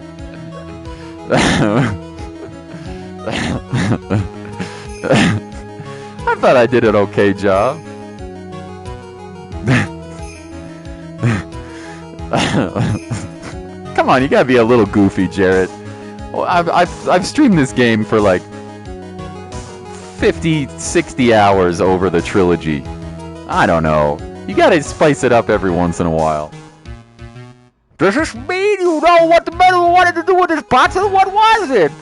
I thought I did an okay job. Come on, you gotta be a little goofy, Jarrett. Well, I've streamed this game for like 50, 60 hours over the trilogy. I don't know. You gotta spice it up every once in a while. Does this mean you know what the murderer wanted to do with his button? What was it?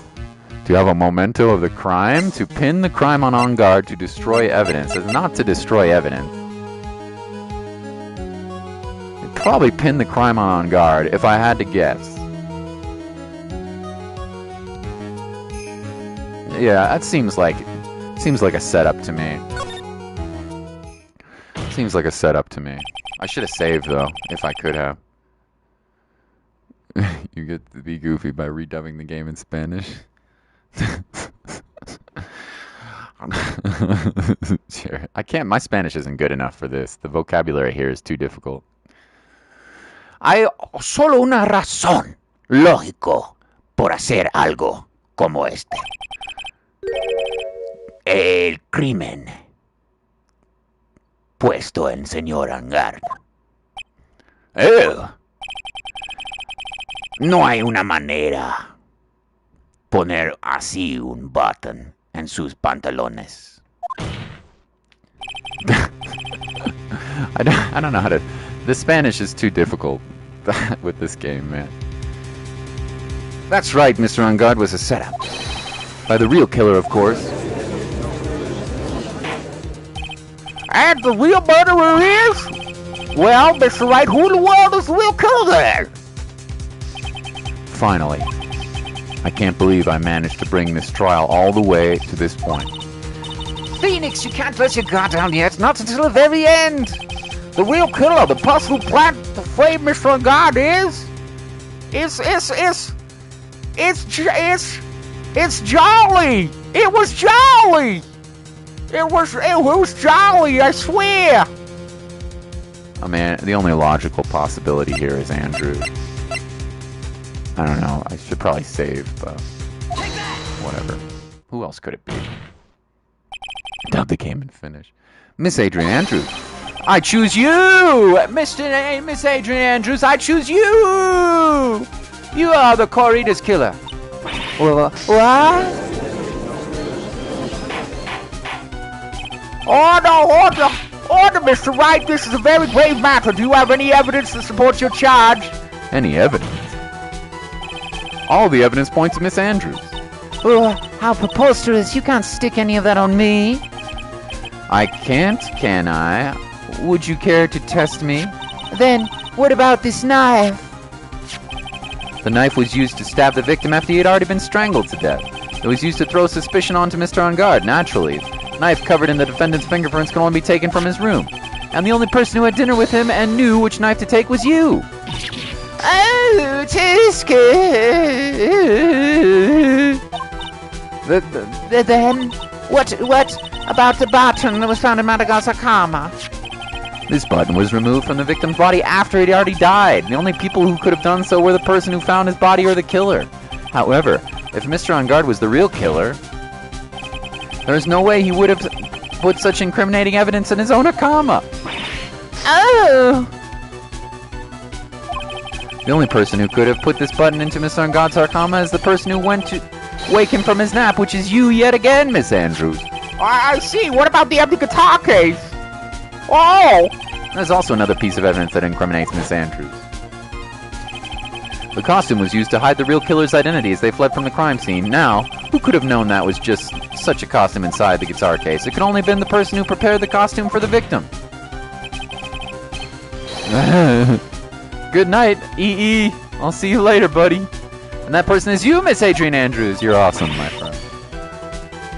To have a memento of the crime, to pin the crime on guard, to destroy evidence. It's not to destroy evidence. It'd probably pin the crime on guard, if I had to guess. Yeah, that seems like a setup to me. Seems like a setup to me. I should have saved though, if I could have. You get to be goofy by redubbing the game in Spanish. Sure. I can't. My Spanish isn't good enough for this. The vocabulary here is too difficult. Hay solo una razón lógico por hacer algo como este. El crimen puesto en señor Hangar. No hay una manera poner así un button en sus pantalones. I don't know how to... The Spanish is too difficult with this game, man. That's right, Mr. On Guard was a setup. By the real killer, of course. And the real murderer is? Well, Mr. Wright, who in the world is the real killer there? Finally. I can't believe I managed to bring this trial all the way to this point. Phoenix, you can't let your guard down yet, not until the very end. The real killer, the person who planted the flame, Mr. Ungard, it's Jolly. It was Jolly. It was Jolly, I swear. Oh man, the only logical possibility here is Andrew. I don't know, I should probably save, but whatever. Who else could it be? Dub the game and finish. Miss Adrian Andrews. I choose you! Miss Adrian Andrews, I choose you! You are the Corridas killer. What? Order, Mr. Wright, this is a very grave matter. Do you have any evidence to support your charge? Any evidence? All the evidence points to Miss Andrews. Oh, how preposterous. You can't stick any of that on me. I can't, can I? Would you care to test me? Then, what about this knife? The knife was used to stab the victim after he had already been strangled to death. It was used to throw suspicion onto Mr. Ungard, naturally. The knife covered in the defendant's fingerprints can only be taken from his room. And the only person who had dinner with him and knew which knife to take was you. Oh, Tusker! Then, what about the button that was found in Madagascar? This button was removed from the victim's body after he'd already died. The only people who could have done so were the person who found his body or the killer. However, if Mr. Ungard was the real killer, there's no way he would have put such incriminating evidence in his own Akama. Oh! The only person who could have put this button into Mr. Ungard's Akama is the person who went to wake him from his nap, which is you yet again, Miss Andrews. I see. What about the empty guitar case? Oh! There's also another piece of evidence that incriminates Miss Andrews. The costume was used to hide the real killer's identity as they fled from the crime scene. Now, who could have known that was just such a costume inside the guitar case? It could only have been the person who prepared the costume for the victim. Good night, EE. I'll see you later, buddy. And that person is you, Miss Adrian Andrews. You're awesome, my friend.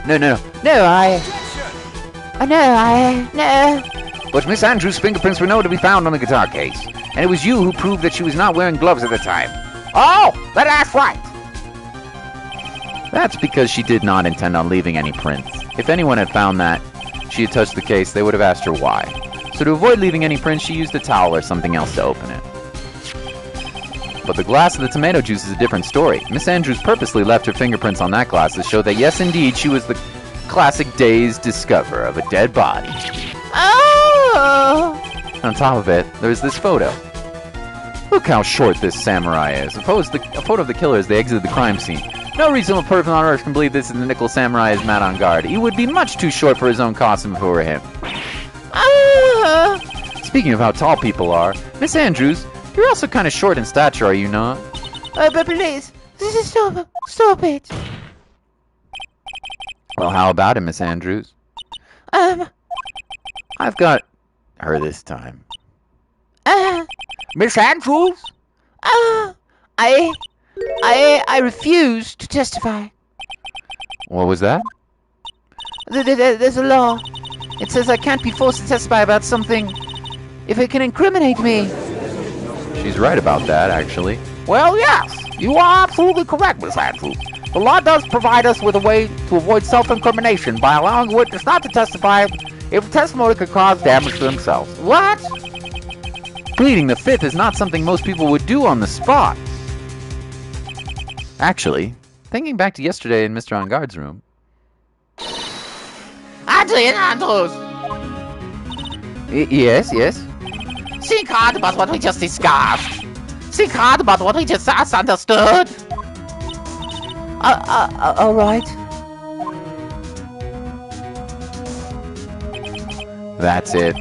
No. But Miss Andrews' fingerprints were nowhere to be found on the guitar case. And it was you who proved that she was not wearing gloves at the time. Oh, that's right. That's because she did not intend on leaving any prints. If anyone had found that she had touched the case, they would have asked her why. So to avoid leaving any prints, she used a towel or something else to open it. But the glass of the tomato juice is a different story. Miss Andrews purposely left her fingerprints on that glass to show that yes, indeed, she was the classic day's discoverer of a dead body. Oh! On top of it, there's this photo. Look how short this samurai is. A photo of the killer as they exited the crime scene. No reasonable person on earth can believe this is the nickel samurai is Matt on guard. He would be much too short for his own costume if it were him. Speaking of how tall people are, Miss Andrews, you're also kind of short in stature, are you not? But please, stop it. Well, how about it, Miss Andrews? I've got her this time. Miss Andrews? I refuse to testify. What was that? There's a law. It says I can't be forced to testify about something if it can incriminate me. She's right about that, actually. Well, yes. You are absolutely correct, Miss Andrews. The law does provide us with a way to avoid self-incrimination by allowing a witness not to testify if testimony could cause damage to themselves. What? Pleading the fifth is not something most people would do on the spot. Actually, thinking back to yesterday in Mr. On Guard's room. Adrian Andrews! Yes? Think hard about what we just discussed. Think hard about what we just understood. All right. That's it.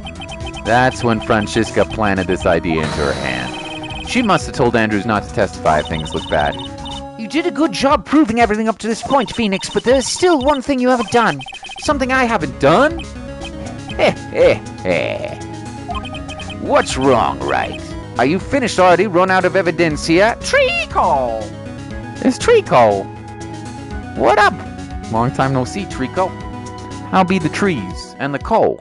That's when Francisca planted this idea into her hand. She must have told Andrews not to testify if things looked bad. You did a good job proving everything up to this point, Phoenix, but there's still one thing you haven't done. Something I haven't done? What's wrong, Wright? Are you finished already? Run out of evidence here? Treacle! It's treacle. What up? Long time no see, Trico. How be the trees and the coal?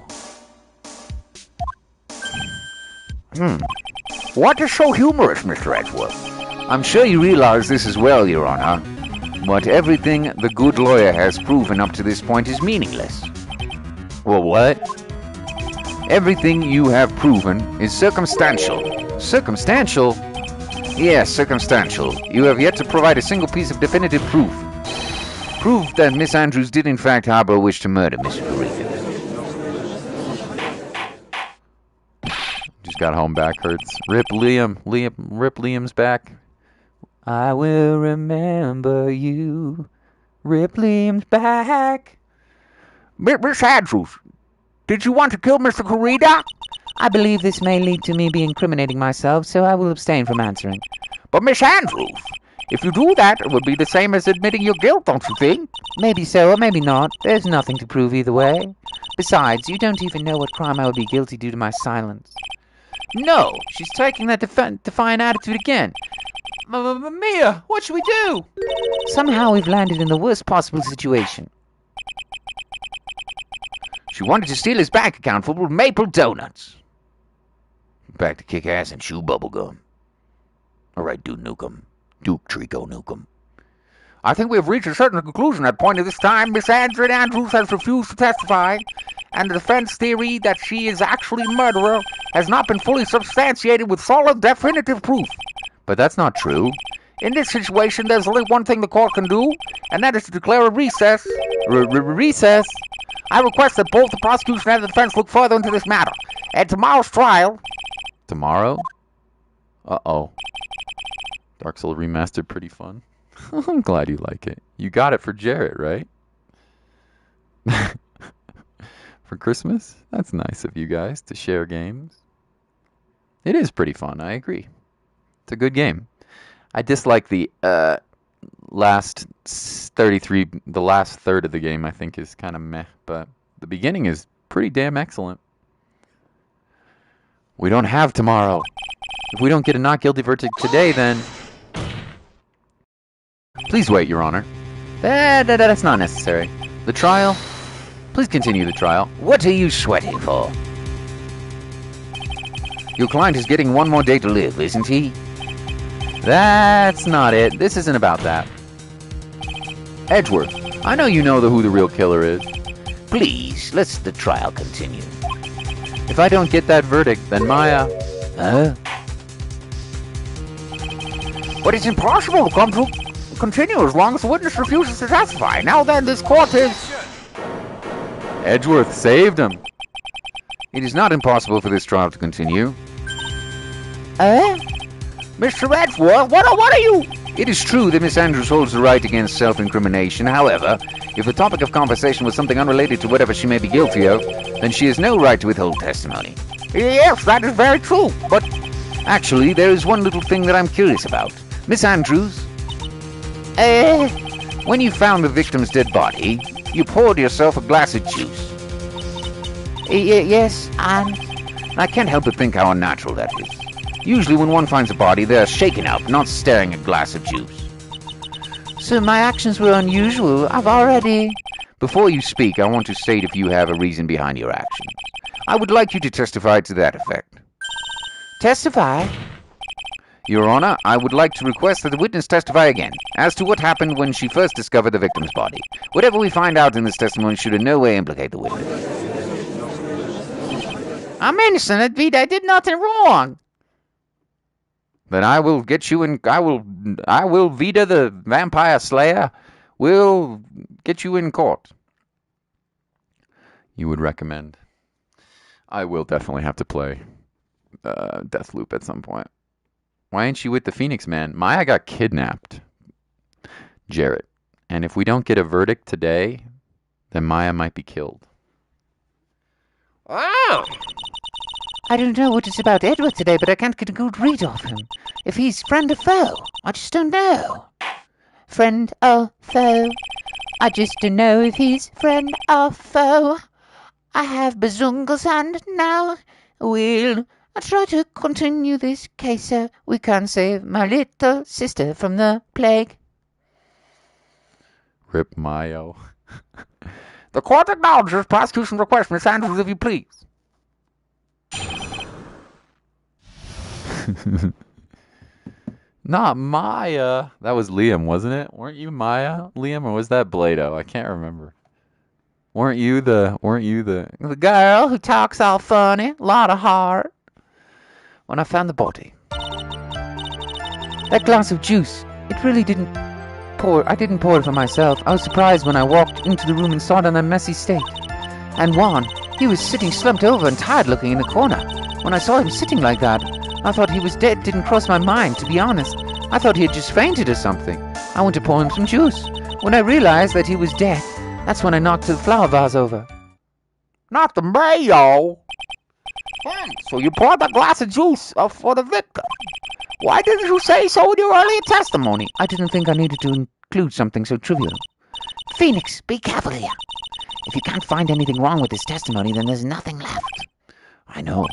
What is so humorous, Mr. Edgeworth? I'm sure you realize this as well, Your Honor. But everything the good lawyer has proven up to this point is meaningless. Well, what? Everything you have proven is circumstantial. Circumstantial? Yes, circumstantial. You have yet to provide a single piece of definitive proof. Proof that Miss Andrews did in fact harbor a wish to murder Mr. Carita. Just got home, back hurts. Rip Liam's back. I will remember you. Rip Liam's back. Miss Andrews, did you want to kill Mr. Carita? I believe this may lead to me be incriminating myself, so I will abstain from answering. But Miss Andrews, if you do that, it would be the same as admitting your guilt, don't you think? Maybe so, or maybe not. There's nothing to prove either way. Besides, you don't even know what crime I would be guilty due to my silence. No, she's taking that defiant attitude again. Mia, what should we do? Somehow we've landed in the worst possible situation. She wanted to steal his bank account full of maple donuts. Back to kick ass and chew bubblegum. All right, Duke Trico Nukem. I think we have reached a certain conclusion at the point of this time. Miss Andrews has refused to testify, and the defense theory that she is actually a murderer has not been fully substantiated with solid, definitive proof. But that's not true. In this situation, there's only one thing the court can do, and that is to declare a recess. Recess? I request that both the prosecution and the defense look further into this matter. At tomorrow's trial... Tomorrow? Uh-oh. Dark Soul Remastered, pretty fun. I'm glad you like it. You got it for Jarrett, right? For Christmas? That's nice of you guys to share games. It is pretty fun, I agree. It's a good game. I dislike the last 33, the last third of the game I think is kind of meh, but the beginning is pretty damn excellent. We don't have tomorrow. If we don't get a not guilty verdict today, then... Please wait, Your Honor. That's not necessary. The trial? Please continue the trial. What are you sweating for? Your client is getting one more day to live, isn't he? That's not it. This isn't about that. Edgeworth, I know you know who the real killer is. Please, let the trial continue. If I don't get that verdict, then Maya... Huh? But it's impossible to come to continue as long as the witness refuses to testify. Now then, this court is... Edgeworth saved him. It is not impossible for this trial to continue. Mr. Edgeworth, what are you... It is true that Miss Andrews holds the right against self-incrimination. However, if the topic of conversation was something unrelated to whatever she may be guilty of, then she has no right to withhold testimony. Yes, that is very true, but... Actually, there is one little thing that I'm curious about. Miss Andrews? When you found the victim's dead body, you poured yourself a glass of juice. Yes, and... I can't help but think how unnatural that is. Usually when one finds a body, they're shaken up, not staring at a glass of juice. So my actions were unusual. I've already... Before you speak, I want to state if you have a reason behind your actions. I would like you to testify to that effect. Testify? Your Honor, I would like to request that the witness testify again as to what happened when she first discovered the victim's body. Whatever we find out in this testimony should in no way implicate the witness. I'm innocent, Advita. I did nothing wrong. Then I will get you in... I will Vita the Vampire Slayer will get you in court. You would recommend. I will definitely have to play Deathloop at some point. Why ain't you with the Phoenix Man? Maya got kidnapped. Jarrett. And if we don't get a verdict today, then Maya might be killed. Oh! I don't know what it's about Edward today, but I can't get a good read of him. If he's friend or foe, I just don't know. Friend or foe, I just don't know if he's friend or foe. I have bazungles and now we'll try to continue this case so we can save my little sister from the plague. Rip Mayo. The court acknowledges prosecution request, Miss Andrews, if you please. Not Maya. That was Liam, wasn't it? Weren't you Maya, Liam, or was that Blado? I can't remember. Weren't you the girl who talks all funny, lot of heart? When I found the body, that glass of juice, it really didn't pour. I didn't pour it for myself. I was surprised when I walked into the room and saw it in a messy state. And Juan, he was sitting slumped over and tired looking in the corner. When I saw him sitting like that, I thought he was dead. Didn't cross my mind, to be honest. I thought he had just fainted or something. I went to pour him some juice. When I realized that he was dead, that's when I knocked the flower vase over. Not the mayo. So you poured a glass of juice for the victim. Why didn't you say so in your earlier testimony? I didn't think I needed to include something so trivial. Phoenix, be careful here. If you can't find anything wrong with this testimony, then there's nothing left. I know.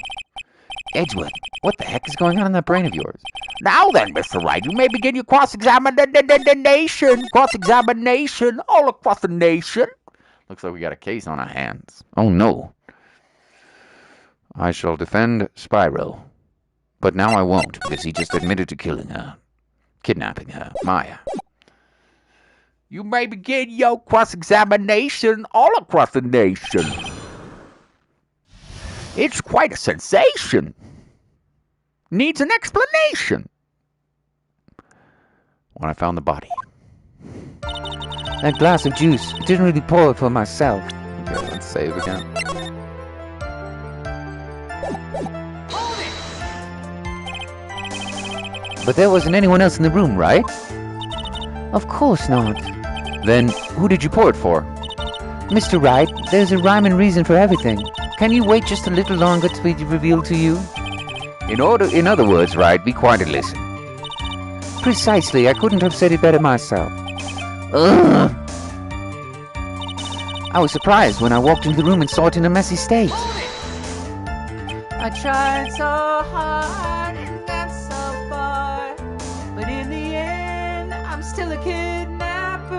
Edgewood, what the heck is going on in that brain of yours? Now then, Mr. Wright, you may begin your cross-examination. Cross-examination all across the nation. Looks like we got a case on our hands. Oh no. I shall defend Spyro. But now I won't, because he just admitted to killing her. Kidnapping her, Maya. You may begin your cross-examination all across the nation. It's quite a sensation. Needs an explanation. When I found the body. That glass of juice, I didn't really pour it for myself. Okay, let's save again. But there wasn't anyone else in the room, right? Of course not. Then, who did you pour it for? Mr. Wright, there's a rhyme and reason for everything. Can you wait just a little longer to be revealed to you? In other words, Wright, be quiet and listen. Precisely, I couldn't have said it better myself. Ugh. I was surprised when I walked into the room and saw it in a messy state. I tried so hard and got so far, but in the end, I'm still a kidnapper.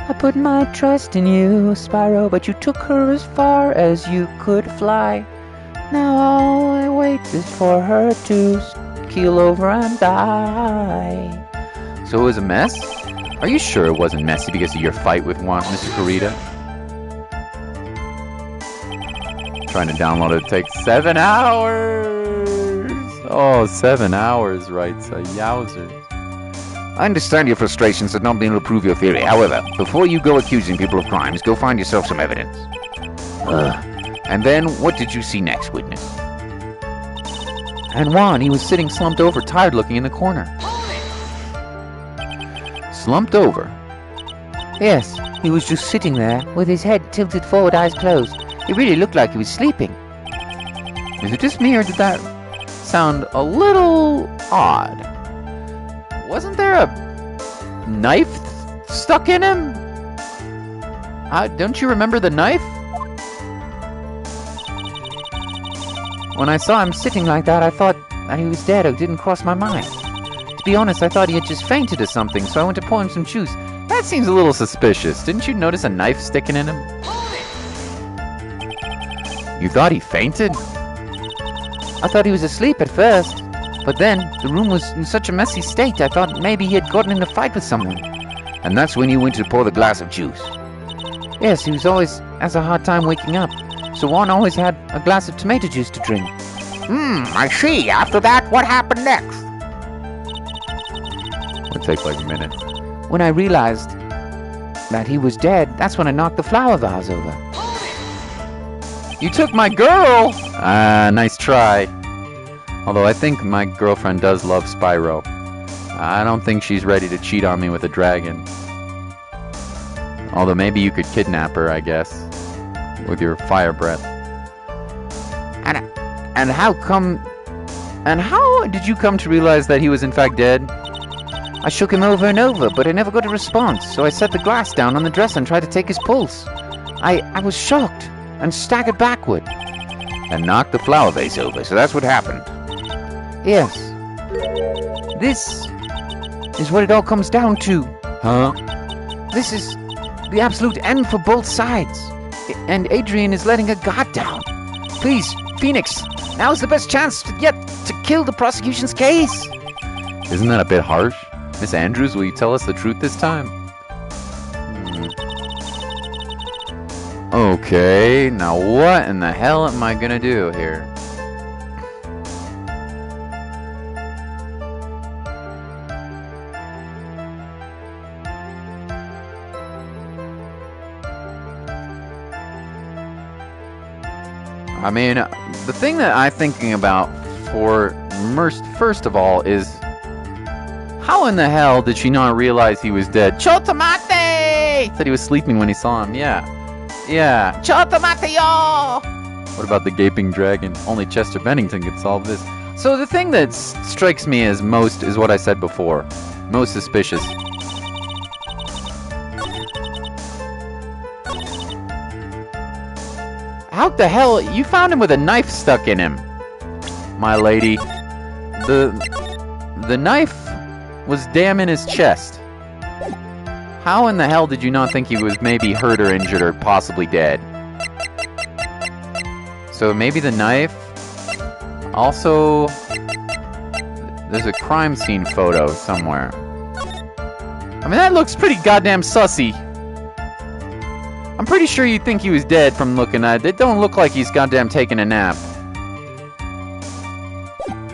I put my trust in you, Spyro, but you took her as far as you could fly. Now all I wait is for her to keel over and die. So it was a mess? Are you sure it wasn't messy because of your fight with Mr. Kurita? Trying to download it takes 7 hours! Oh, 7 hours, right, so yowzers. I understand your frustrations at not being able to prove your theory. However, before you go accusing people of crimes, go find yourself some evidence. And then, what did you see next, witness? And Juan, he was sitting slumped over, tired looking in the corner. Slumped over? Yes, he was just sitting there, with his head tilted forward, eyes closed. It really looked like he was sleeping. Is it just me, or did that sound a little odd? Wasn't there a knife stuck in him? Don't you remember the knife? When I saw him sitting like that, I thought that he was dead. It didn't cross my mind. To be honest, I thought he had just fainted or something, so I went to pour him some juice. That seems a little suspicious. Didn't you notice a knife sticking in him? You thought he fainted? I thought he was asleep at first. But then, the room was in such a messy state, I thought maybe he had gotten in a fight with someone. And that's when you went to pour the glass of juice? Yes, he has a hard time waking up. So Juan always had a glass of tomato juice to drink. I see. After that, what happened next? It'll take like a minute. When I realized that he was dead, that's when I knocked the flower vase over. You took my girl! Nice try. Although I think my girlfriend does love Spyro. I don't think she's ready to cheat on me with a dragon. Although maybe you could kidnap her, I guess. With your fire breath. And how did you come to realize that he was in fact dead? I shook him over and over, but I never got a response, so I set the glass down on the dresser and tried to take his pulse. I was shocked and staggered backward. And knocked the flower vase over, so that's what happened. Yes. This is what it all comes down to. Huh? This is the absolute end for both sides. And Adrian is letting a guard down. Please, Phoenix, now's the best chance yet to kill the prosecution's case. Isn't that a bit harsh? Miss Andrews, will you tell us the truth this time? Okay, now what in the hell am I gonna do here? I mean, the thing that I'm thinking about first of all is, how in the hell did she not realize he was dead? Chotomate! Said he was sleeping when he saw him, yeah. Chotomateo! What about the gaping dragon? Only Chester Bennington could solve this. So the thing that strikes me as most is what I said before. Most suspicious. How the hell? You found him with a knife stuck in him, my lady. The knife was damn in his chest. How in the hell did you not think he was maybe hurt or injured or possibly dead? So maybe the knife. Also, there's a crime scene photo somewhere. I mean, that looks pretty goddamn sussy. I'm pretty sure you think he was dead from looking at it. It don't look like he's goddamn taking a nap.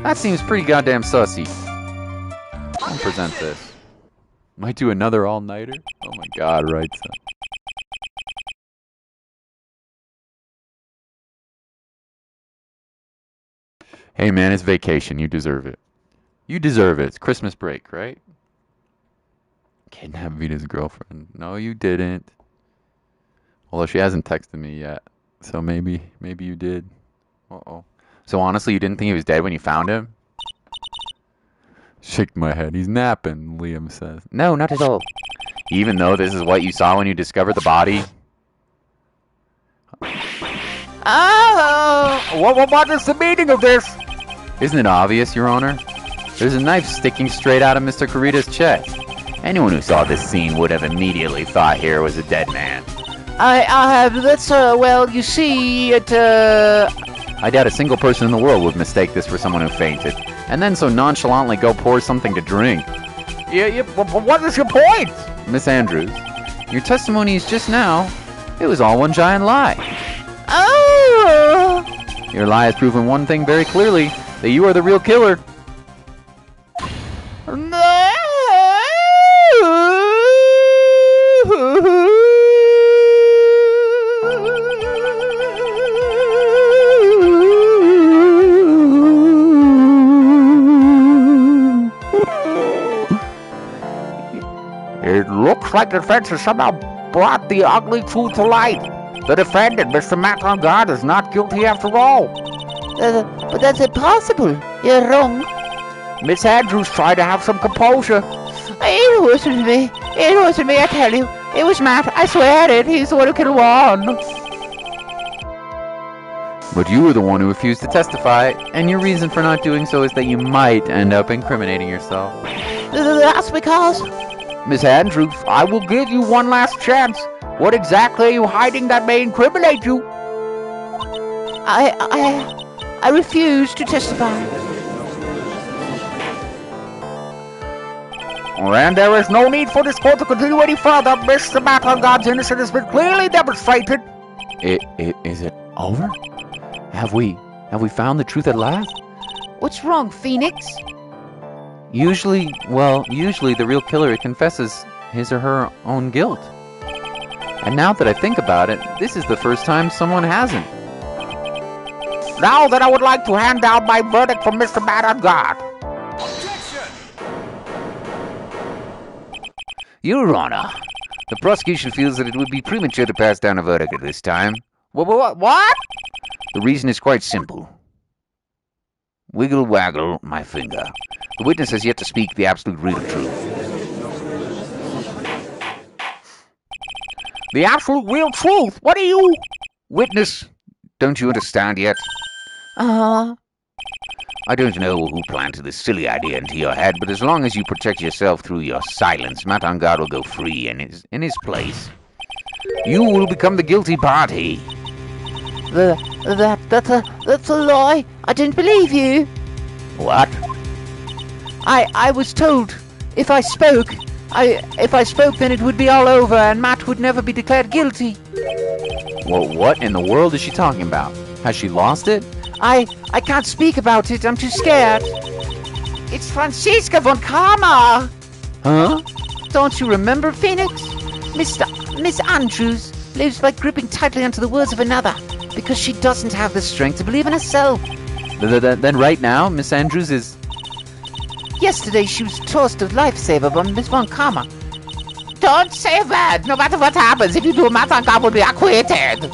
That seems pretty goddamn sussy. I'll present this. Might do another all-nighter? Oh my god, right, son. Hey man, it's vacation. You deserve it. You deserve it. It's Christmas break, right? Kidnap Vita's girlfriend. No, you didn't. Although she hasn't texted me yet. So maybe you did. Uh-oh. So honestly, you didn't think he was dead when you found him? Shake my head. He's napping, Liam says. No, not at all. Even though this is what you saw when you discovered the body? Oh! What is the meaning of this? Isn't it obvious, Your Honor? There's a knife sticking straight out of Mr. Corita's chest. Anyone who saw this scene would have immediately thought here was a dead man. Well, you see, I doubt a single person in the world would mistake this for someone who fainted, and then so nonchalantly go pour something to drink. But what is your point? Miss Andrews, your testimony is just now. It was all one giant lie. Oh! Your lie has proven one thing very clearly, that you are the real killer. No! It looks like the defense has somehow brought the ugly truth to light. The defendant, Mr. Matangard, is not guilty after all. But that's impossible. You're wrong. Miss Andrews tried to have some composure. It wasn't me. It wasn't me, I tell you. It was Matt. I swear it. He's the one who could have won. But you were the one who refused to testify, and your reason for not doing so is that you might end up incriminating yourself. That's because... Miss Andrews, I will give you one last chance. What exactly are you hiding that may incriminate you? I refuse to testify. And there is no need for this court to continue any further. Mr. Matangard's innocence has been clearly demonstrated. Is it over? Have we found the truth at last? What's wrong, Phoenix? Usually the real killer confesses his or her own guilt. And now that I think about it, this is the first time someone hasn't. Now then, I would like to hand down my verdict for Mr. Matangard. Your Honor, the prosecution feels that it would be premature to pass down a verdict at this time. What? The reason is quite simple. Wiggle waggle my finger. The witness has yet to speak the absolute real truth. The absolute real truth? What are you... Witness, don't you understand yet? Uh-huh. I don't know who planted this silly idea into your head, but as long as you protect yourself through your silence, Matangar will go free, and in his place, you will become the guilty party. That's a lie. I didn't believe you. What? I was told if I spoke, then it would be all over and Matt would never be declared guilty. Well, what in the world is she talking about? Has she lost it? I can't speak about it. I'm too scared. It's Franziska von Karma. Huh? Don't you remember, Phoenix? Miss Andrews lives by gripping tightly onto the words of another because she doesn't have the strength to believe in herself. Then right now, Miss Andrews is... Yesterday she was tossed a lifesaver by Miss von Karma. Don't say that. No matter what happens, if you do, Matangar will be acquitted.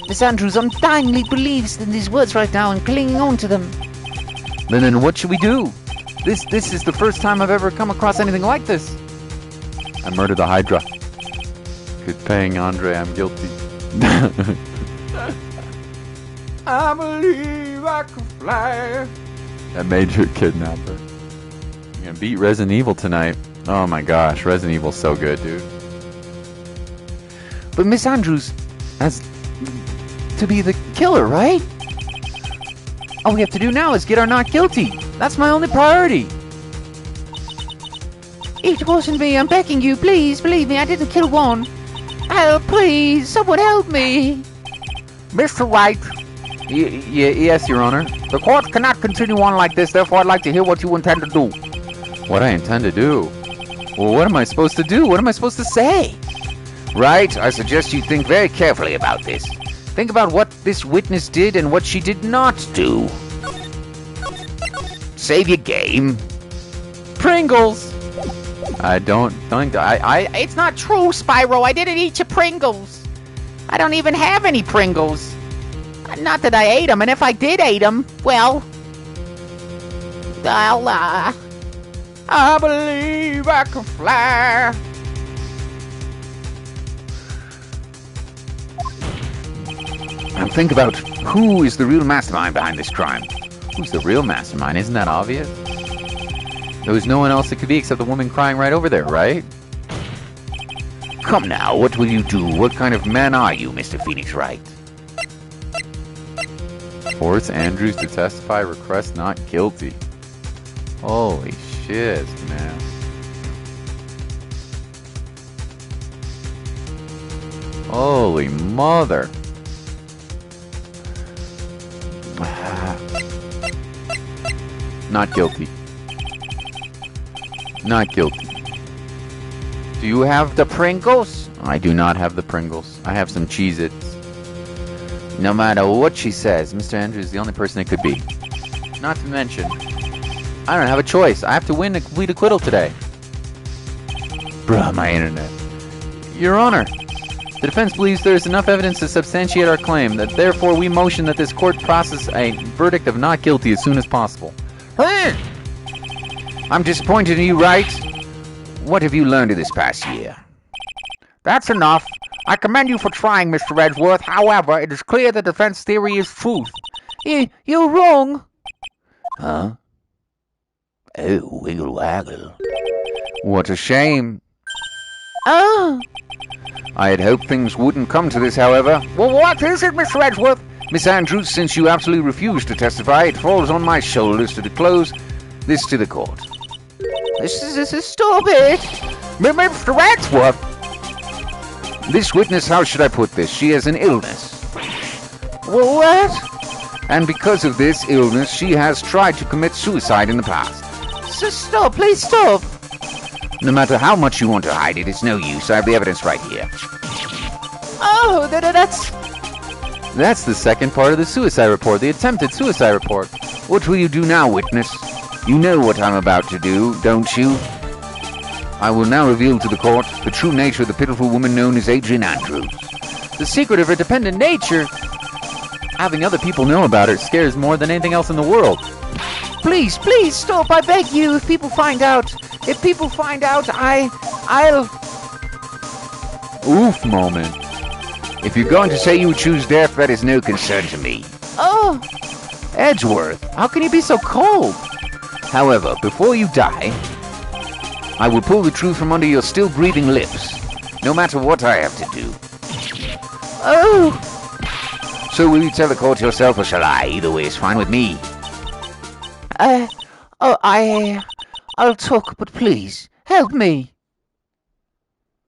Miss Andrews undyingly believes in these words right now and clinging on to them. Then what should we do? This is the first time I've ever come across anything like this. I murdered the Hydra. Good paying Andre, I'm guilty. I believe I can fly. That major kidnapper. I'm gonna beat Resident Evil tonight. Oh my gosh, Resident Evil's so good, dude. But Miss Andrews has to be the killer, right? All we have to do now is get our not guilty. That's my only priority. It wasn't me. I'm begging you. Please, believe me. I didn't kill one. Help, please. Someone help me. Mr. Wright, Yes, Your Honor. the court cannot continue on like this, therefore I'd like to hear what you intend to do. What I intend to do? Well, what am I supposed to do? What am I supposed to say? Right, I suggest you think very carefully about this. Think about what this witness did and what she did not do. Save your game. Pringles! I don't think It's not true, Spyro. I didn't eat your Pringles. I don't even have any Pringles. Not that I ate them, and if I did eat them, well, I believe I can fly. And think about who is the real mastermind behind this crime. Who's the real mastermind? Isn't that obvious? There was no one else it could be except the woman crying right over there, right? Come now, what will you do? What kind of man are you, Mr. Phoenix Wright? Force Andrews to testify, request not guilty. Holy shit, man. Holy mother. Not guilty. Not guilty. Do you have the Pringles? I do not have the Pringles. I have some Cheez-Its. No matter what she says, Mr. Andrews is the only person it could be. Not to mention, I don't have a choice. I have to win a complete acquittal today. Bruh, my internet. Your Honor, the defense believes there is enough evidence to substantiate our claim, that therefore we motion that this court process a verdict of not guilty as soon as possible. I'm disappointed in you, Wright. What have you learned in this past year? That's enough. I commend you for trying, Mr. Edgeworth. However, it is clear the defense theory is truth. You're wrong. Huh? Oh, wiggle waggle. What a shame. Oh. I had hoped things wouldn't come to this, however. Well, what is it, Mr. Edgeworth? Miss Andrews, since you absolutely refuse to testify, it falls on my shoulders to disclose this to the court. This is stop it. Mr. Edgeworth! This witness, how should I put this? She has an illness. What? And because of this illness, she has tried to commit suicide in the past. Stop, please stop. No matter how much you want to hide it, it's no use. I have the evidence right here. Oh, That's the second part of the suicide report, the attempted suicide report. What will you do now, witness? You know what I'm about to do, don't you? I will now reveal to the court the true nature of the pitiful woman known as Adrian Andrews. The secret of her dependent nature. Having other people know about her scares more than anything else in the world. Please stop. I beg you. If people find out, I'll... Oof moment. If you're going to say you choose death, that is no concern to me. Oh, Edgeworth, how can you be so cold? However, before you die, I will pull the truth from under your still breathing lips, no matter what I have to do. Oh! So will you tell the court yourself, or shall I? Either way is fine with me. I'll talk, but please, help me.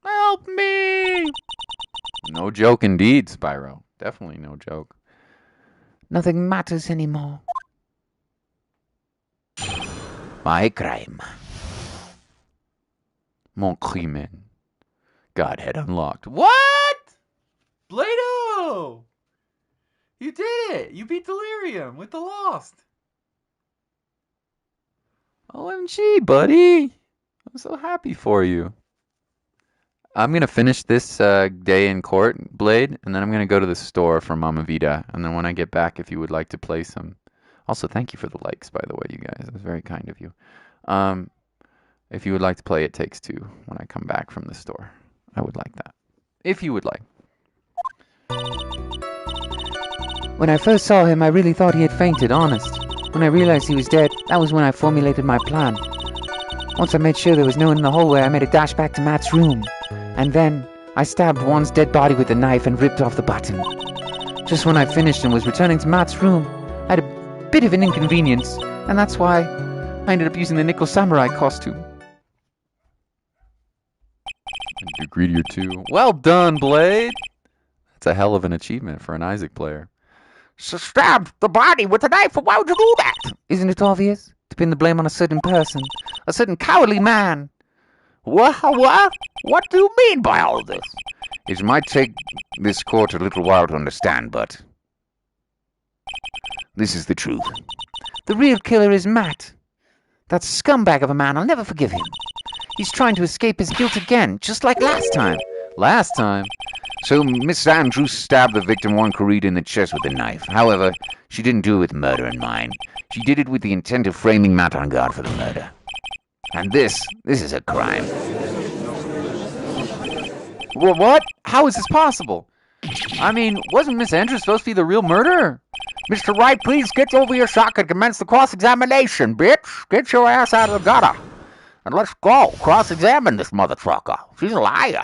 Help me! No joke indeed, Spyro. Definitely no joke. Nothing matters anymore. My crime. Mon crimen. Godhead unlocked. What? Blado! You did it! You beat Delirium with the Lost. OMG, buddy. I'm so happy for you. I'm going to finish this day in court, Blade, and then I'm going to go to the store for Mama Vida. And then when I get back, if you would like to play some... Also, thank you for the likes, by the way, you guys. It was very kind of you. If you would like to play It Takes Two when I come back from the store, I would like that. If you would like. When I first saw him, I really thought he had fainted, honest. When I realized he was dead, that was when I formulated my plan. Once I made sure there was no one in the hallway, I made a dash back to Matt's room. And then, I stabbed Juan's dead body with a knife and ripped off the button. Just when I finished and was returning to Matt's room, I had a bit of an inconvenience, and that's why I ended up using the Nickel Samurai costume. You greedier too. Well done, Blade! That's a hell of an achievement for an Isaac player. So stabbed the body with a knife. Why would you do that? Isn't it obvious? To pin the blame on a certain person. A certain cowardly man. What? What do you mean by all this? It might take this court a little while to understand, but this is the truth. The real killer is Matt. That scumbag of a man, I'll never forgive him. He's trying to escape his guilt again, just like last time. Last time? So Miss Andrews stabbed the victim Juan Corrida in the chest with a knife. However, she didn't do it with murder in mind. She did it with the intent of framing Matt on guard for the murder. And this is a crime. Well, what? How is this possible? I mean, wasn't Miss Andrews supposed to be the real murderer? Mr. Wright, please get over your sock and commence the cross-examination, bitch. Get your ass out of the gutter. And let's go. Cross-examine this mother trucker. She's a liar.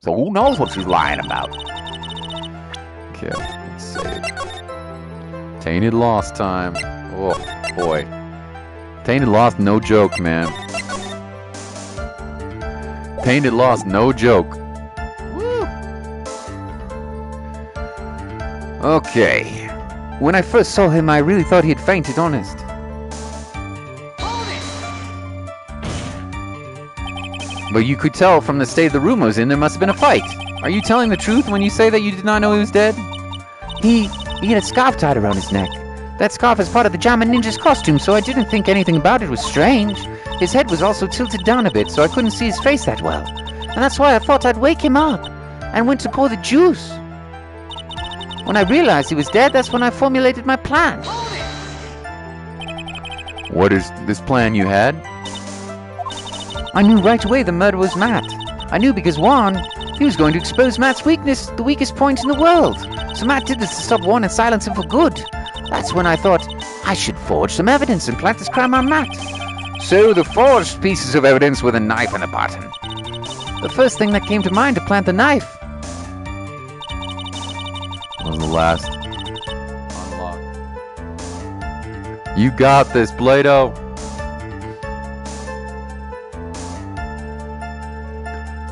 So who knows what she's lying about? Okay, let's say it. Tainted Lost time. Oh, boy. Tainted Lost, no joke, man. Tainted Lost, no joke. Woo! Okay. When I first saw him, I really thought he had fainted, honest. But you could tell from the state of the room I was in, there must have been a fight. Are you telling the truth when you say that you did not know he was dead? He had a scarf tied around his neck. That scarf is part of the Jammin' Ninja's costume, so I didn't think anything about it was strange. His head was also tilted down a bit, so I couldn't see his face that well. And that's why I thought I'd wake him up, and went to pour the juice. When I realized he was dead, that's when I formulated my plan. What is this plan you had? I knew right away the murder was Matt. I knew because Juan, he was going to expose Matt's weakness, the weakest point in the world. So Matt did this to stop Juan and silence him for good. That's when I thought, I should forge some evidence and plant this crime on Matt. So the forged pieces of evidence were the knife and the button. The first thing that came to mind to plant the knife. Was the last unlock. You got this, Blado.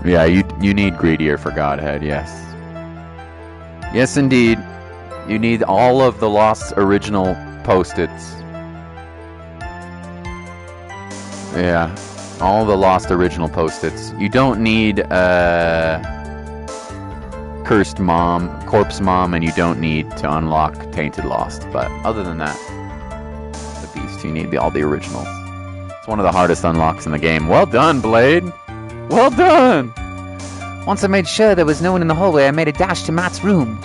Yeah, you need greedier for Godhead, yes. Yes, indeed. You need all of the Lost original Post-its. Yeah, all the Lost original Post-its. You don't need Cursed Mom, Corpse Mom, and you don't need to unlock Tainted Lost. But other than that, the Beast, you need all the originals. It's one of the hardest unlocks in the game. Well done, Blade! Well done! Once I made sure there was no one in the hallway, I made a dash to Matt's room.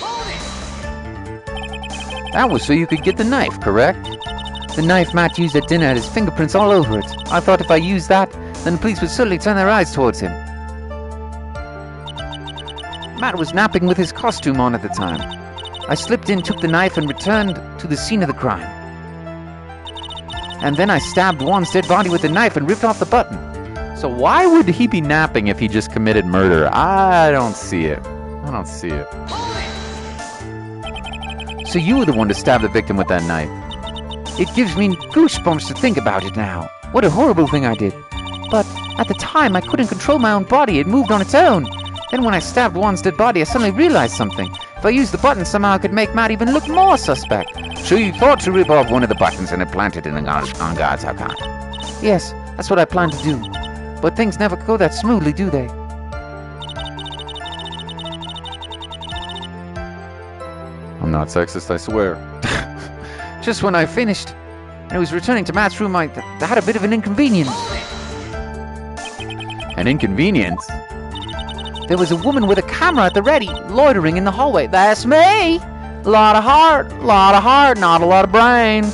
That was so you could get the knife, correct? The knife Matt used at dinner had his fingerprints all over it. I thought if I used that, then the police would suddenly turn their eyes towards him. Matt was napping with his costume on at the time. I slipped in, took the knife, and returned to the scene of the crime. And then I stabbed Juan's dead body with the knife and ripped off the button. So why would he be napping if he just committed murder? I don't see it. I don't see it. So you were the one to stab the victim with that knife. It gives me goosebumps to think about it now. What a horrible thing I did. But at the time, I couldn't control my own body. It moved on its own. Then when I stabbed Juan's dead body, I suddenly realized something. If I used the button, somehow I could make Matt even look more suspect. So you thought to rip off one of the buttons and implant it on God's account? Yes, that's what I planned to do. But things never go that smoothly, do they? I'm not sexist, I swear. Just when I finished, and I was returning to Matt's room, I had a bit of an inconvenience. An inconvenience? There was a woman with a camera at the ready, loitering in the hallway. That's me! Lot of heart, not a lot of brains.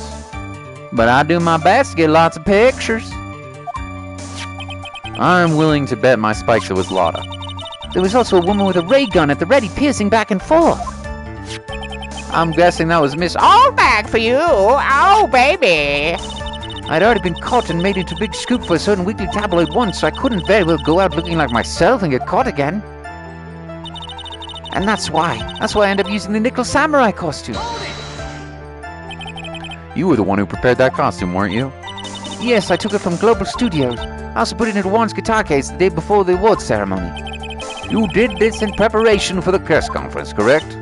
But I do my best to get lots of pictures. I'm willing to bet my spikes it was Lotta. There was also a woman with a ray gun at the ready, piercing back and forth. I'm guessing that was Miss All Bag for you. Oh, baby. I'd already been caught and made into a big scoop for a certain weekly tabloid once, so I couldn't very well go out looking like myself and get caught again. And that's why I ended up using the nickel samurai costume. You were the one who prepared that costume, weren't you? Yes, I took it from Global Studios. I also put it into Warren's guitar case the day before the awards ceremony. You did this in preparation for the press conference, correct?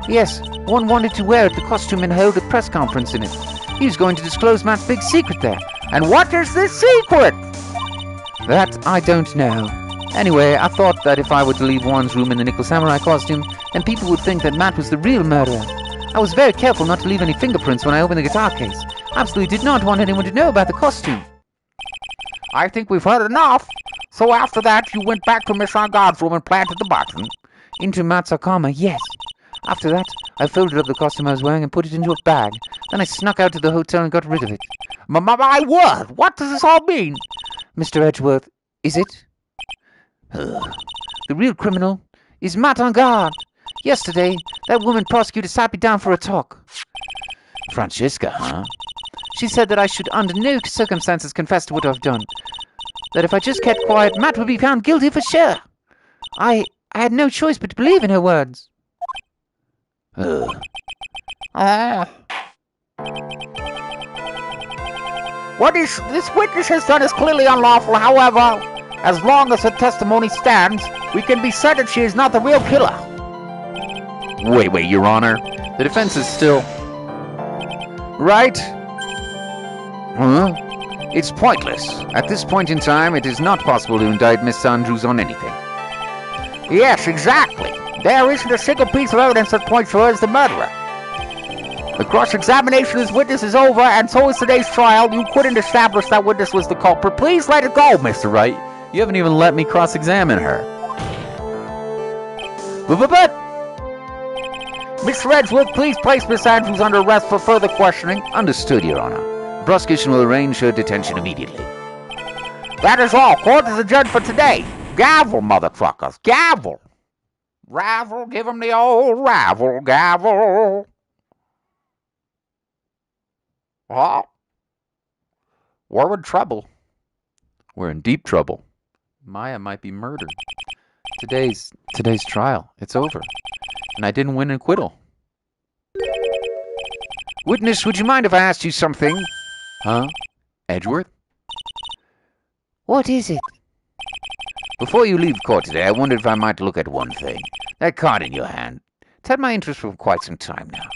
Yes, Warren wanted to wear the costume and hold a press conference in it. He was going to disclose Matt's big secret there. And what is this secret? That I don't know. Anyway, I thought that if I were to leave Warren's room in the nickel samurai costume, then people would think that Matt was the real murderer. I was very careful not to leave any fingerprints when I opened the guitar case. I absolutely did not want anyone to know about the costume. I think we've heard enough. So after that, you went back to Miss God's room and planted the button. Into Matt's Akama, yes. After that, I folded up the costume I was wearing and put it into a bag. Then I snuck out to the hotel and got rid of it. My word, what does this all mean? Mr. Edgeworth, is it? The real criminal is Matt on guard. Yesterday, that woman prosecutor sat me down for a talk. Francisca, huh? She said that I should under no circumstances confess to what I've done. That if I just kept quiet, Matt would be found guilty for sure. I had no choice but to believe in her words. What this witness has done is clearly unlawful. However, as long as her testimony stands, we can be certain she is not the real killer. Wait, Your Honor. The defense is still... Right? Huh? It's pointless. At this point in time, it is not possible to indict Miss Andrews on anything. Yes, exactly. There isn't a single piece of evidence that points to her as the murderer. The cross-examination of this witness is over, and so is today's trial. You couldn't establish that witness was the culprit. Please let it go, Mr. Wright. You haven't even let me cross-examine her. But... Mr. Edgeworth, please place Miss Andrews under arrest for further questioning. Understood, Your Honor. Prosecution will arrange her detention immediately. That is all. Court is adjourned for today. Gavel, motherfuckers. Gavel. Ravel, give him the old ravel, gavel. Well, we're in trouble. We're in deep trouble. Maya might be murdered. Today's trial. It's over. And I didn't win an acquittal. Witness, would you mind if I asked you something? Huh? Edgeworth? What is it? Before you leave court today, I wondered if I might look at one thing. That card in your hand. It's had my interest for quite some time now.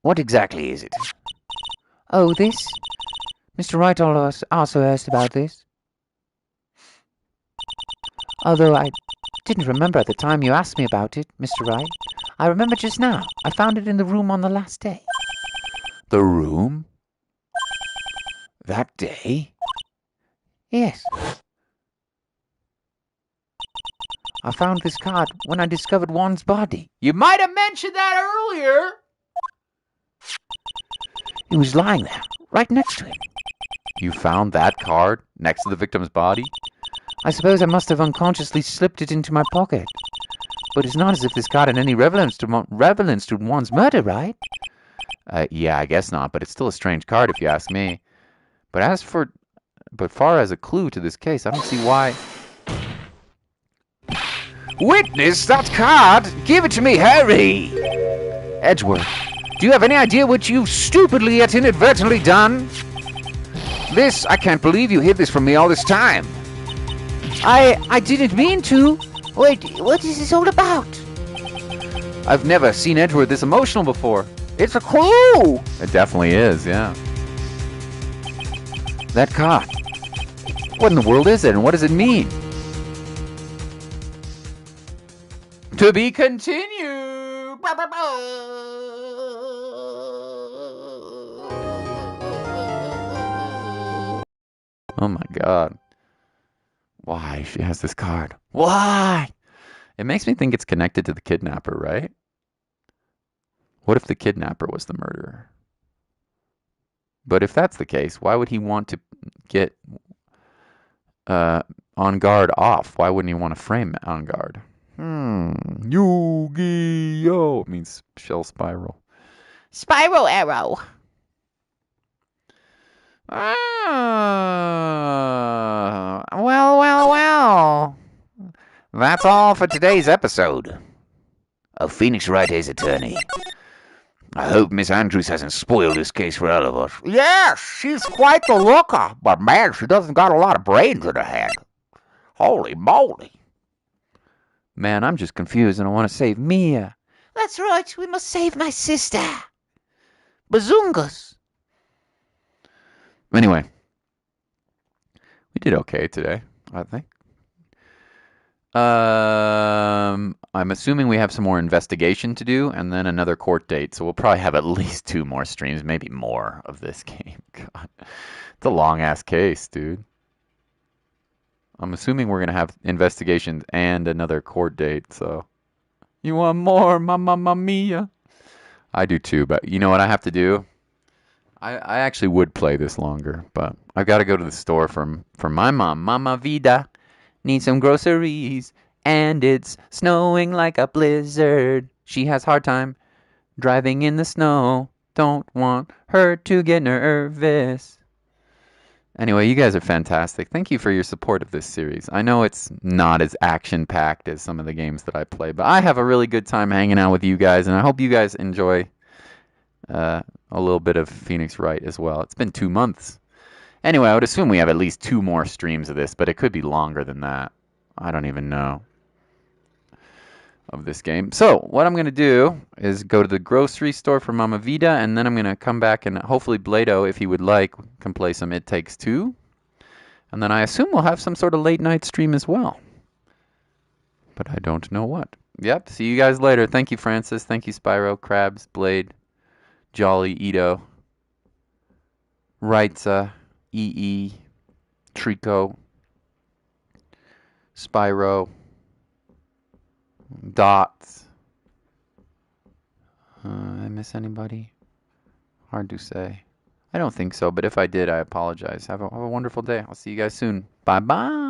What exactly is it? Oh, this? Mr. Wright also asked about this. Although I didn't remember at the time you asked me about it, Mr. Wright. I remember just now. I found it in the room on the last day. The room? That day? Yes. I found this card when I discovered Juan's body. You might have mentioned that earlier. He was lying there, right next to him. You found that card next to the victim's body? I suppose I must have unconsciously slipped it into my pocket. But it's not as if this card had any relevance to one's murder, right? Yeah, I guess not, but it's still a strange card if you ask me. But far as a clue to this case, I don't see why. Witness that card! Give it to me, hurry! Edgeworth. Do you have any idea what you've stupidly yet inadvertently done? This, I can't believe you hid this from me all this time. I didn't mean to. Wait, what is this all about? I've never seen Edgeworth this emotional before. It's a clue! It definitely is, yeah. That card. What in the world is it, and what does it mean? To be continued! Oh my god. Why she has this card? Why? It makes me think it's connected to the kidnapper, right? What if the kidnapper was the murderer? But if that's the case, why would he want to get On Guard off? Why wouldn't he want to frame On Guard? Yu-Gi-Oh! It means shell spiral. Spiral arrow. Well. That's all for today's episode of Phoenix Wright's Attorney. I hope Miss Andrews hasn't spoiled this case for all of us. Yes, she's quite the looker, but man, she doesn't got a lot of brains in her head. Holy moly. Man, I'm just confused and I want to save Mia. That's right, we must save my sister. Bazungas. Anyway, we did okay today, I think. I'm assuming we have some more investigation to do and then another court date, so we'll probably have at least 2 more streams, maybe more of this game. God, it's a long-ass case, dude. I'm assuming we're going to have investigations and another court date, so... You want more, mamma mia? I do too, but you know what I have to do? I actually would play this longer, but I've got to go to the store for my mom. Mama Vida needs some groceries, and it's snowing like a blizzard. She has hard time driving in the snow. Don't want her to get nervous. Anyway, you guys are fantastic. Thank you for your support of this series. I know it's not as action-packed as some of the games that I play, but I have a really good time hanging out with you guys, and I hope you guys enjoy a little bit of Phoenix Wright as well. It's been 2 months. Anyway, I would assume we have at least 2 more streams of this, but it could be longer than that. I don't even know of this game. So, what I'm going to do is go to the grocery store for Mama Vida, and then I'm going to come back and hopefully Blado, if he would like, can play some It Takes Two. And then I assume we'll have some sort of late night stream as well. But I don't know what. Yep, see you guys later. Thank you, Francis. Thank you, Spyro, Krabs, Blade, Jolly, Ito, Wrightsa, EE, Trico, Spyro, Dots. Did I miss anybody? Hard to say. I don't think so, but if I did, I apologize. Have a wonderful day. I'll see you guys soon. Bye-bye.